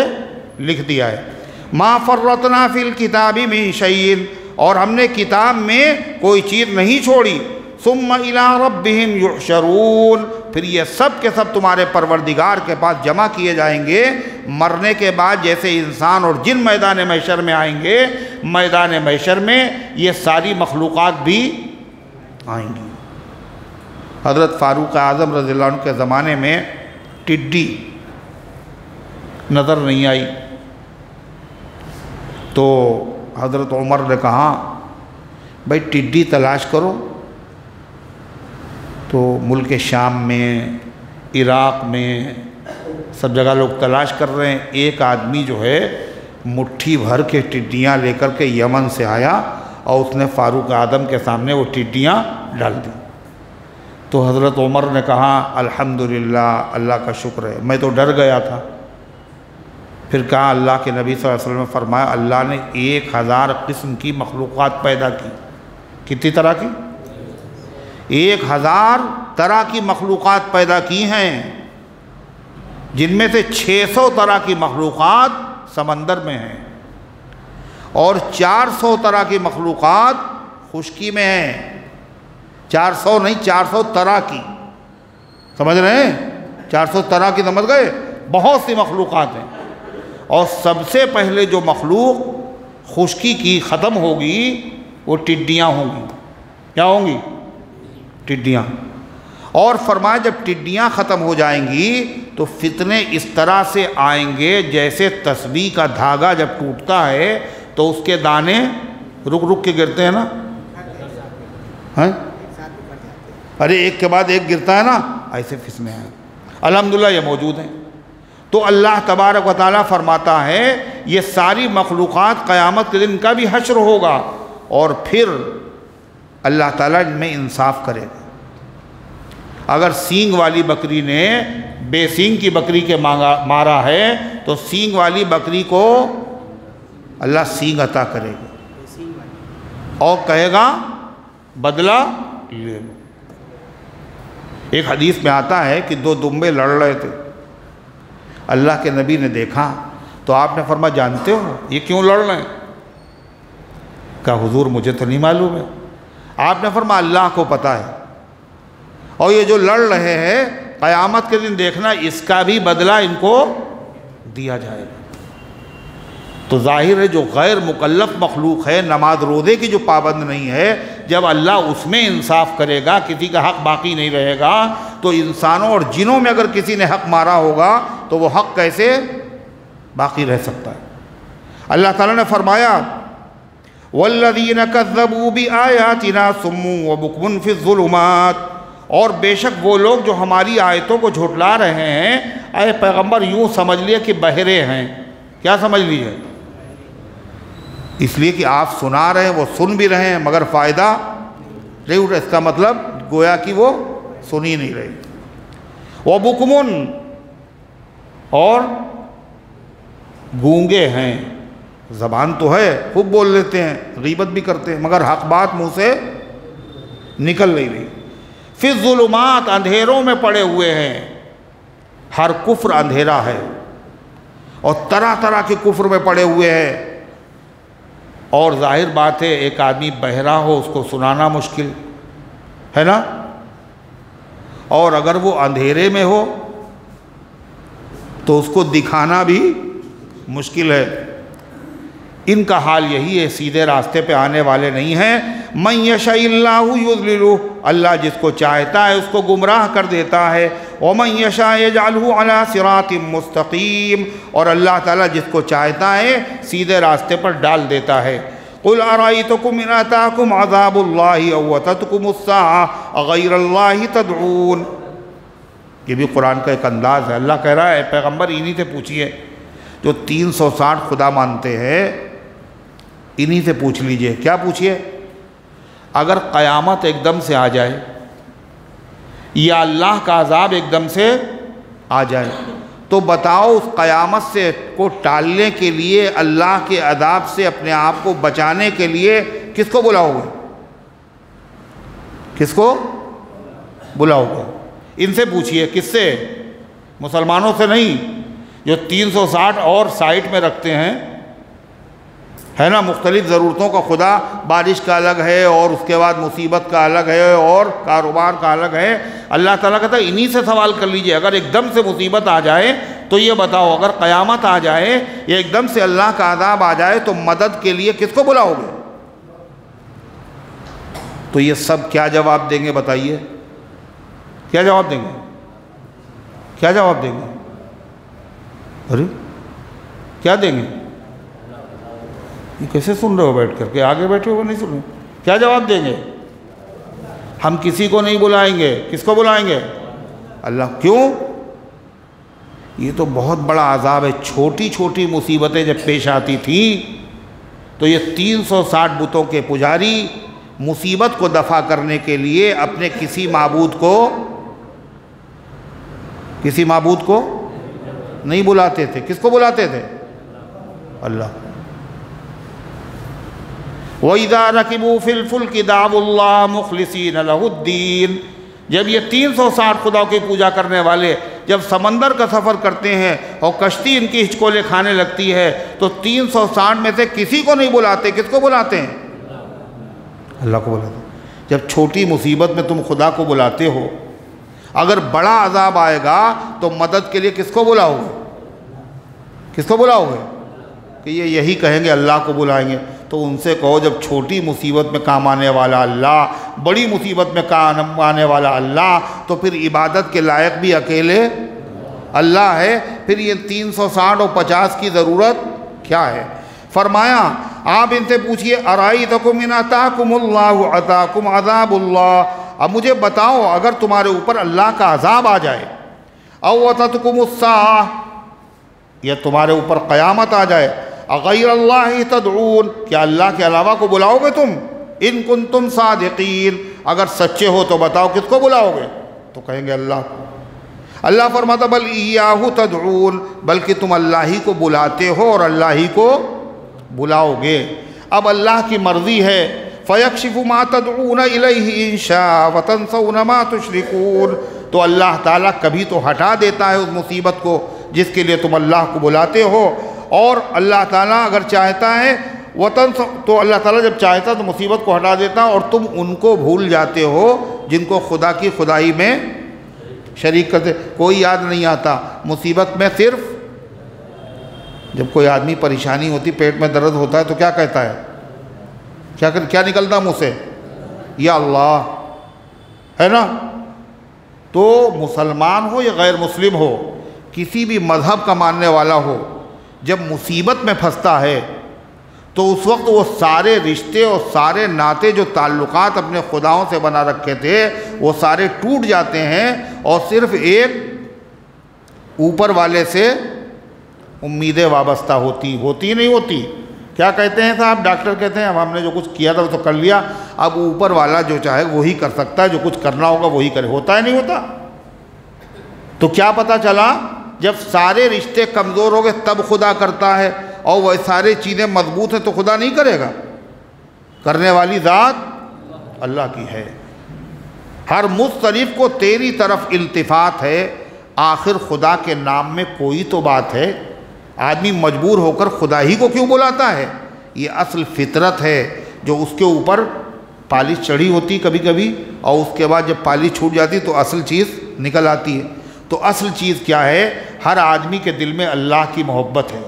लिख दिया है। मा फर्रतना फिल किताबि मिन शैइन, और हमने किताब में कोई चीज़ नहीं छोड़ी। सुम्मा इला रब्बिहिम युहशरून, फिर ये सब के सब तुम्हारे परवरदिगार के पास जमा किए जाएंगे मरने के बाद। जैसे इंसान और जिन मैदान महशर में आएंगे, मैदान महशर में ये सारी मखलूक़ात भी आएंगी। हज़रत फ़ारूक आज़म रज़ियल्लाहु अन्हु के ज़माने में टिड्डी नज़र नहीं आई, तो हज़रत उमर ने कहा भाई टिड्डी तलाश करो। तो मुल्क शाम में, इराक़ में, सब जगह लोग तलाश कर रहे हैं। एक आदमी जो है मुट्ठी भर के टिड्डियाँ लेकर के यमन से आया और उसने फ़ारूक आज़म के सामने वो टिड्डियाँ डाल दी। तो हज़रत उमर ने कहा अल्हम्दुलिल्लाह, अल्लाह का शुक्र है, मैं तो डर गया था। फिर कहा अल्लाह के नबी सल्लल्लाहु अलैहि वसल्लम ने फरमाया अल्लाह ने 1000 किस्म की मखलूक़ात पैदा की। कितनी तरह की? 1000 तरह की मखलूक़ात पैदा की हैं, जिनमें से 600 तरह की मखलूक़ात समंदर में हैं और 400 तरह की मखलूक़ात खुश्की में हैं। 400 नहीं, 400 तरह की, समझ रहे हैं? 400 तरह की समझ गए? बहुत सी मखलूक़ात हैं। और सबसे पहले जो मखलूक खुश्की की ख़त्म होगी वो टिड्डियाँ होंगी। क्या होंगी? टिड्डियाँ। और फरमाया जब टिड्डियाँ ख़त्म हो जाएंगी तो फितने इस तरह से आएंगे जैसे तस्बीह का धागा जब टूटता है तो उसके दाने रुक रुक के गिरते हैं ना, हैं? अरे एक के बाद एक गिरता है ना, ऐसे फितने हैं। अल्हम्दुलिल्लाह ये मौजूद हैं। तो अल्लाह तबारक व तआला फरमाता है ये सारी मखलूक़ात क़यामत के दिन का भी हश्र होगा और फिर अल्लाह ताला इनमें इंसाफ करेगा। अगर सींग वाली बकरी ने बेसींग की बकरी के मारा है तो सींग वाली बकरी को अल्लाह सींग अता करेगा और कहेगा बदला ले लो। एक हदीस में आता है कि दो दुम्बे लड़ रहे थे। अल्लाह के नबी ने देखा तो आपने फरमाया जानते हो ये क्यों लड़ रहे हैं? कहा हुजूर मुझे तो नहीं मालूम है। आपने फरमाया अल्लाह को पता है और ये जो लड़ रहे हैं क़यामत के दिन देखना इसका भी बदला इनको दिया जाएगा। तो जाहिर है जो गैर मुकल्लफ मखलूक है, नमाज रोज़े की जो पाबंद नहीं है, जब अल्लाह उसमें इंसाफ करेगा, किसी का हक़ बाकी नहीं रहेगा, तो इंसानों और जिनों में अगर किसी ने हक़ मारा होगा तो वो हक़ कैसे बाकी रह सकता है? अल्लाह ताला ने फरमाया वल्लज़ीन कज़्ज़बू बिआयातिना सुम्मुन व बुक्मुन फ़िज़्ज़ुलुमात, और बेशक वो लोग जो हमारी आयतों को झुठला रहे हैं, अरे पैगम्बर यूँ समझ लिए कि बहरे हैं। क्या समझ लीजिए? इसलिए कि आप सुना रहे हैं, वो सुन भी रहे हैं मगर फ़ायदा नहीं उठ रहा। इसका मतलब गोया कि वो सुन ही नहीं रहे। वो बुकमुन, और गूंगे हैं, ज़बान तो है, खूब बोल लेते हैं, गीबत भी करते हैं, मगर हक़ बात मुँह से निकल नहीं रही। फिर ज़ुलुमात, अंधेरों में पड़े हुए हैं। हर कुफ्र अंधेरा है और तरह तरह के कुफ्र में पड़े हुए हैं। और जाहिर बात है एक आदमी बहरा हो उसको सुनाना मुश्किल है ना, और अगर वो अंधेरे में हो तो उसको दिखाना भी मुश्किल है। इनका हाल यही है, सीधे रास्ते पे आने वाले नहीं हैं। मन यशाइल्लाहु युज़लिलु, अल्लाह जिसको चाहता है उसको गुमराह कर देता है। व मन यशा यजअलहु अला सिरातिम मुस्तकीम, और अल्लाह ताला जिसको चाहता है सीधे रास्ते पर डाल देता है। कुल अरायतकुम इन अताकुम अज़ाबुल्लाहि अव अततकुमुस्साअ अग़ैरल्लाहि तदऊन, ये भी कुरान का एक अंदाज़ है। अल्लाह कह रहा है पैगम्बर इन्हीं से पूछिए जो 360 खुदा मानते हैं, इन्हीं से पूछ लीजिए। क्या पूछिए? अगर क़यामत एकदम से आ जाए या अल्लाह का अज़ाब एकदम से आ जाए तो बताओ उस क़यामत से को टालने के लिए, अल्लाह के अज़ाब से अपने आप को बचाने के लिए किसको बुलाओगे? किसको बुलाओगे? इनसे पूछिए। किससे? मुसलमानों से नहीं, जो 360 और साइड में रखते हैं, है ना, मुख्तलिफ़ ज़रूरतों का खुदा, बारिश का अलग है और उसके बाद मुसीबत का अलग है और कारोबार का अलग है। अल्लाह ताला कहता है इन्हीं से सवाल कर लीजिए। अगर एकदम से मुसीबत आ जाए तो ये बताओ, अगर क़यामत आ जाए या एकदम से अल्लाह का अज़ाब आ जाए तो मदद के लिए किसको बुलाओगे? तो ये सब क्या जवाब देंगे बताइए? क्या जवाब देंगे? क्या जवाब देंगे? अरे क्या देंगे? कैसे सुन रहे हो बैठ करके? आगे बैठे हो नहीं सुन रहे? क्या जवाब देंगे? हम किसी को नहीं बुलाएंगे। किसको बुलाएंगे? अल्लाह। क्यों? ये तो बहुत बड़ा अज़ाब है। छोटी छोटी मुसीबतें जब पेश आती थी तो ये 360 बुतों के पुजारी मुसीबत को दफ़ा करने के लिए अपने किसी माबूद को नहीं बुलाते थे। किसको बुलाते थे? अल्लाह। वइज़ा रकिबू फिल फुल्कि दावुल्लाह मुखलिसीन लहुद्दीन, जब ये 360 खुदाओं की पूजा करने वाले जब समंदर का सफ़र करते हैं और कश्ती इनकी हिचकोले खाने लगती है तो 360 में से किसी को नहीं बुलाते। किसको बुलाते हैं? अल्लाह को बुलाते हैं। जब छोटी मुसीबत में तुम खुदा को बुलाते हो, अगर बड़ा अज़ाब आएगा तो मदद के लिए किसको बुलाओगे? किसको बुलाओगे? कि ये यही कहेंगे अल्लाह को बुलाएंगे। तो उनसे कहो जब छोटी मुसीबत में काम आने वाला अल्लाह, बड़ी मुसीबत में काम आने वाला अल्लाह, तो फिर इबादत के लायक भी अकेले अल्लाह है। फिर ये 360 और 50 की ज़रूरत क्या है? फरमाया आप इनसे पूछिए अराइतकुम इन अताकुमुल्लाहु अताकुम अज़ाबुल्लाह, अब मुझे बताओ अगर तुम्हारे ऊपर अल्लाह का अज़ाब आ जाए, औ अततकुमुस्साअह, या तुम्हारे ऊपर क़यामत आ जाए, अग़ैरल्लाहि तदऊन, क्या अल्लाह के अलावा को बुलाओगे तुम? इन कुंतुम सादिक़ीन, अगर सच्चे हो तो बताओ किसको बुलाओगे? तो कहेंगे अल्लाह को। अल्लाह फरमाता बल इय्याहु तदऊन, बल्कि तुम अल्लाह ही को बुलाते हो और अल्लाह ही को बुलाओगे। अब अल्लाह की मर्ज़ी है, फ़यक्शिफ़ु मा तदऊन इलैहि इन शाअ व तंसौन मा तुशरिकून, तो अल्लाह ताला कभी तो हटा देता है उस मुसीबत को जिसके लिए तुम अल्लाह को बुलाते हो, और अल्लाह ताला अगर चाहता है तो अल्लाह ताला जब चाहता है तो मुसीबत को हटा देता है और तुम उनको भूल जाते हो जिनको खुदा की खुदाई में शरीक करते। कोई याद नहीं आता मुसीबत में, सिर्फ जब कोई आदमी परेशानी होती, पेट में दर्द होता है तो क्या कहता है? क्या निकलता मुँह से? या अल्लाह, है ना? तो मुसलमान हो या गैर मुस्लिम हो, किसी भी मज़हब का मानने वाला हो, जब मुसीबत में फंसता है तो उस वक्त वो सारे रिश्ते और सारे नाते जो ताल्लुकात अपने खुदाओं से बना रखे थे वो सारे टूट जाते हैं और सिर्फ एक ऊपर वाले से उम्मीदें वाबस्ता होती नहीं होती। क्या कहते हैं साहब? डॉक्टर कहते हैं अब हमने जो कुछ किया था वो तो कर लिया, अब ऊपर वाला जो चाहे वही कर सकता है, जो कुछ करना होगा वही करे। होता है नहीं होता? तो क्या पता चला जब सारे रिश्ते कमज़ोर हो गए तब खुदा करता है, और वह सारी चीज़ें मजबूत हैं तो खुदा नहीं करेगा? करने वाली ज़ात अल्लाह की है। हर मुस्तरिफ को तेरी तरफ इल्तिफात है, आखिर खुदा के नाम में कोई तो बात है। आदमी मजबूर होकर खुदा ही को क्यों बुलाता है? ये असल फितरत है जो उसके ऊपर पालिश चढ़ी होती कभी कभी, और उसके बाद जब पालिश छूट जाती तो असल चीज़ निकल आती है। तो असल चीज़ क्या है? हर आदमी के दिल में अल्लाह की मोहब्बत है,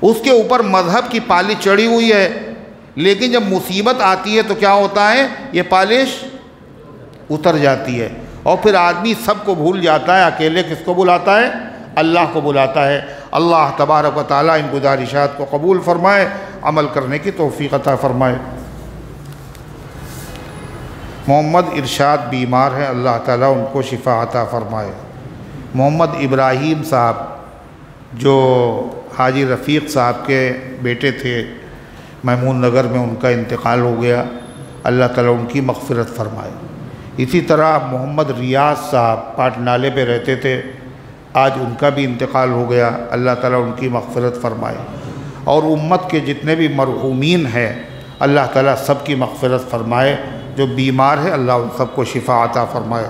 उसके ऊपर मज़हब की पालिश चढ़ी हुई है, लेकिन जब मुसीबत आती है तो क्या होता है? ये पालिश उतर जाती है और फिर आदमी सबको भूल जाता है, अकेले किसको बुलाता है? अल्लाह को बुलाता है। अल्लाह तबारक व तआला इन गुज़ारिशात को कबूल फ़रमाए, अमल करने की तौफ़ीक़ अता फ़रमाए। मोहम्मद इरशाद बीमार हैं, अल्लाह ताला उनको शिफ़ा अता फ़रमाए। मोहम्मद इब्राहीम साहब जो हाजी रफ़ीक़ साहब के बेटे थे, महमूद नगर में उनका इंतकाल हो गया, अल्लाह ताला उनकी मग़फ़िरत फ़रमाए। इसी तरह मोहम्मद रियाज़ साहब पाट नाले पे रहते थे, आज उनका भी इंतकाल हो गया, अल्लाह ताला उनकी मग़फ़िरत फ़रमाए। और उम्मत के जितने भी मरहूमीन हैं अल्लाह ताला सब की मग़फ़िरत फ़रमाए। जो बीमार है अल्लाह उन सबको शिफ़ा अता फ़रमाए।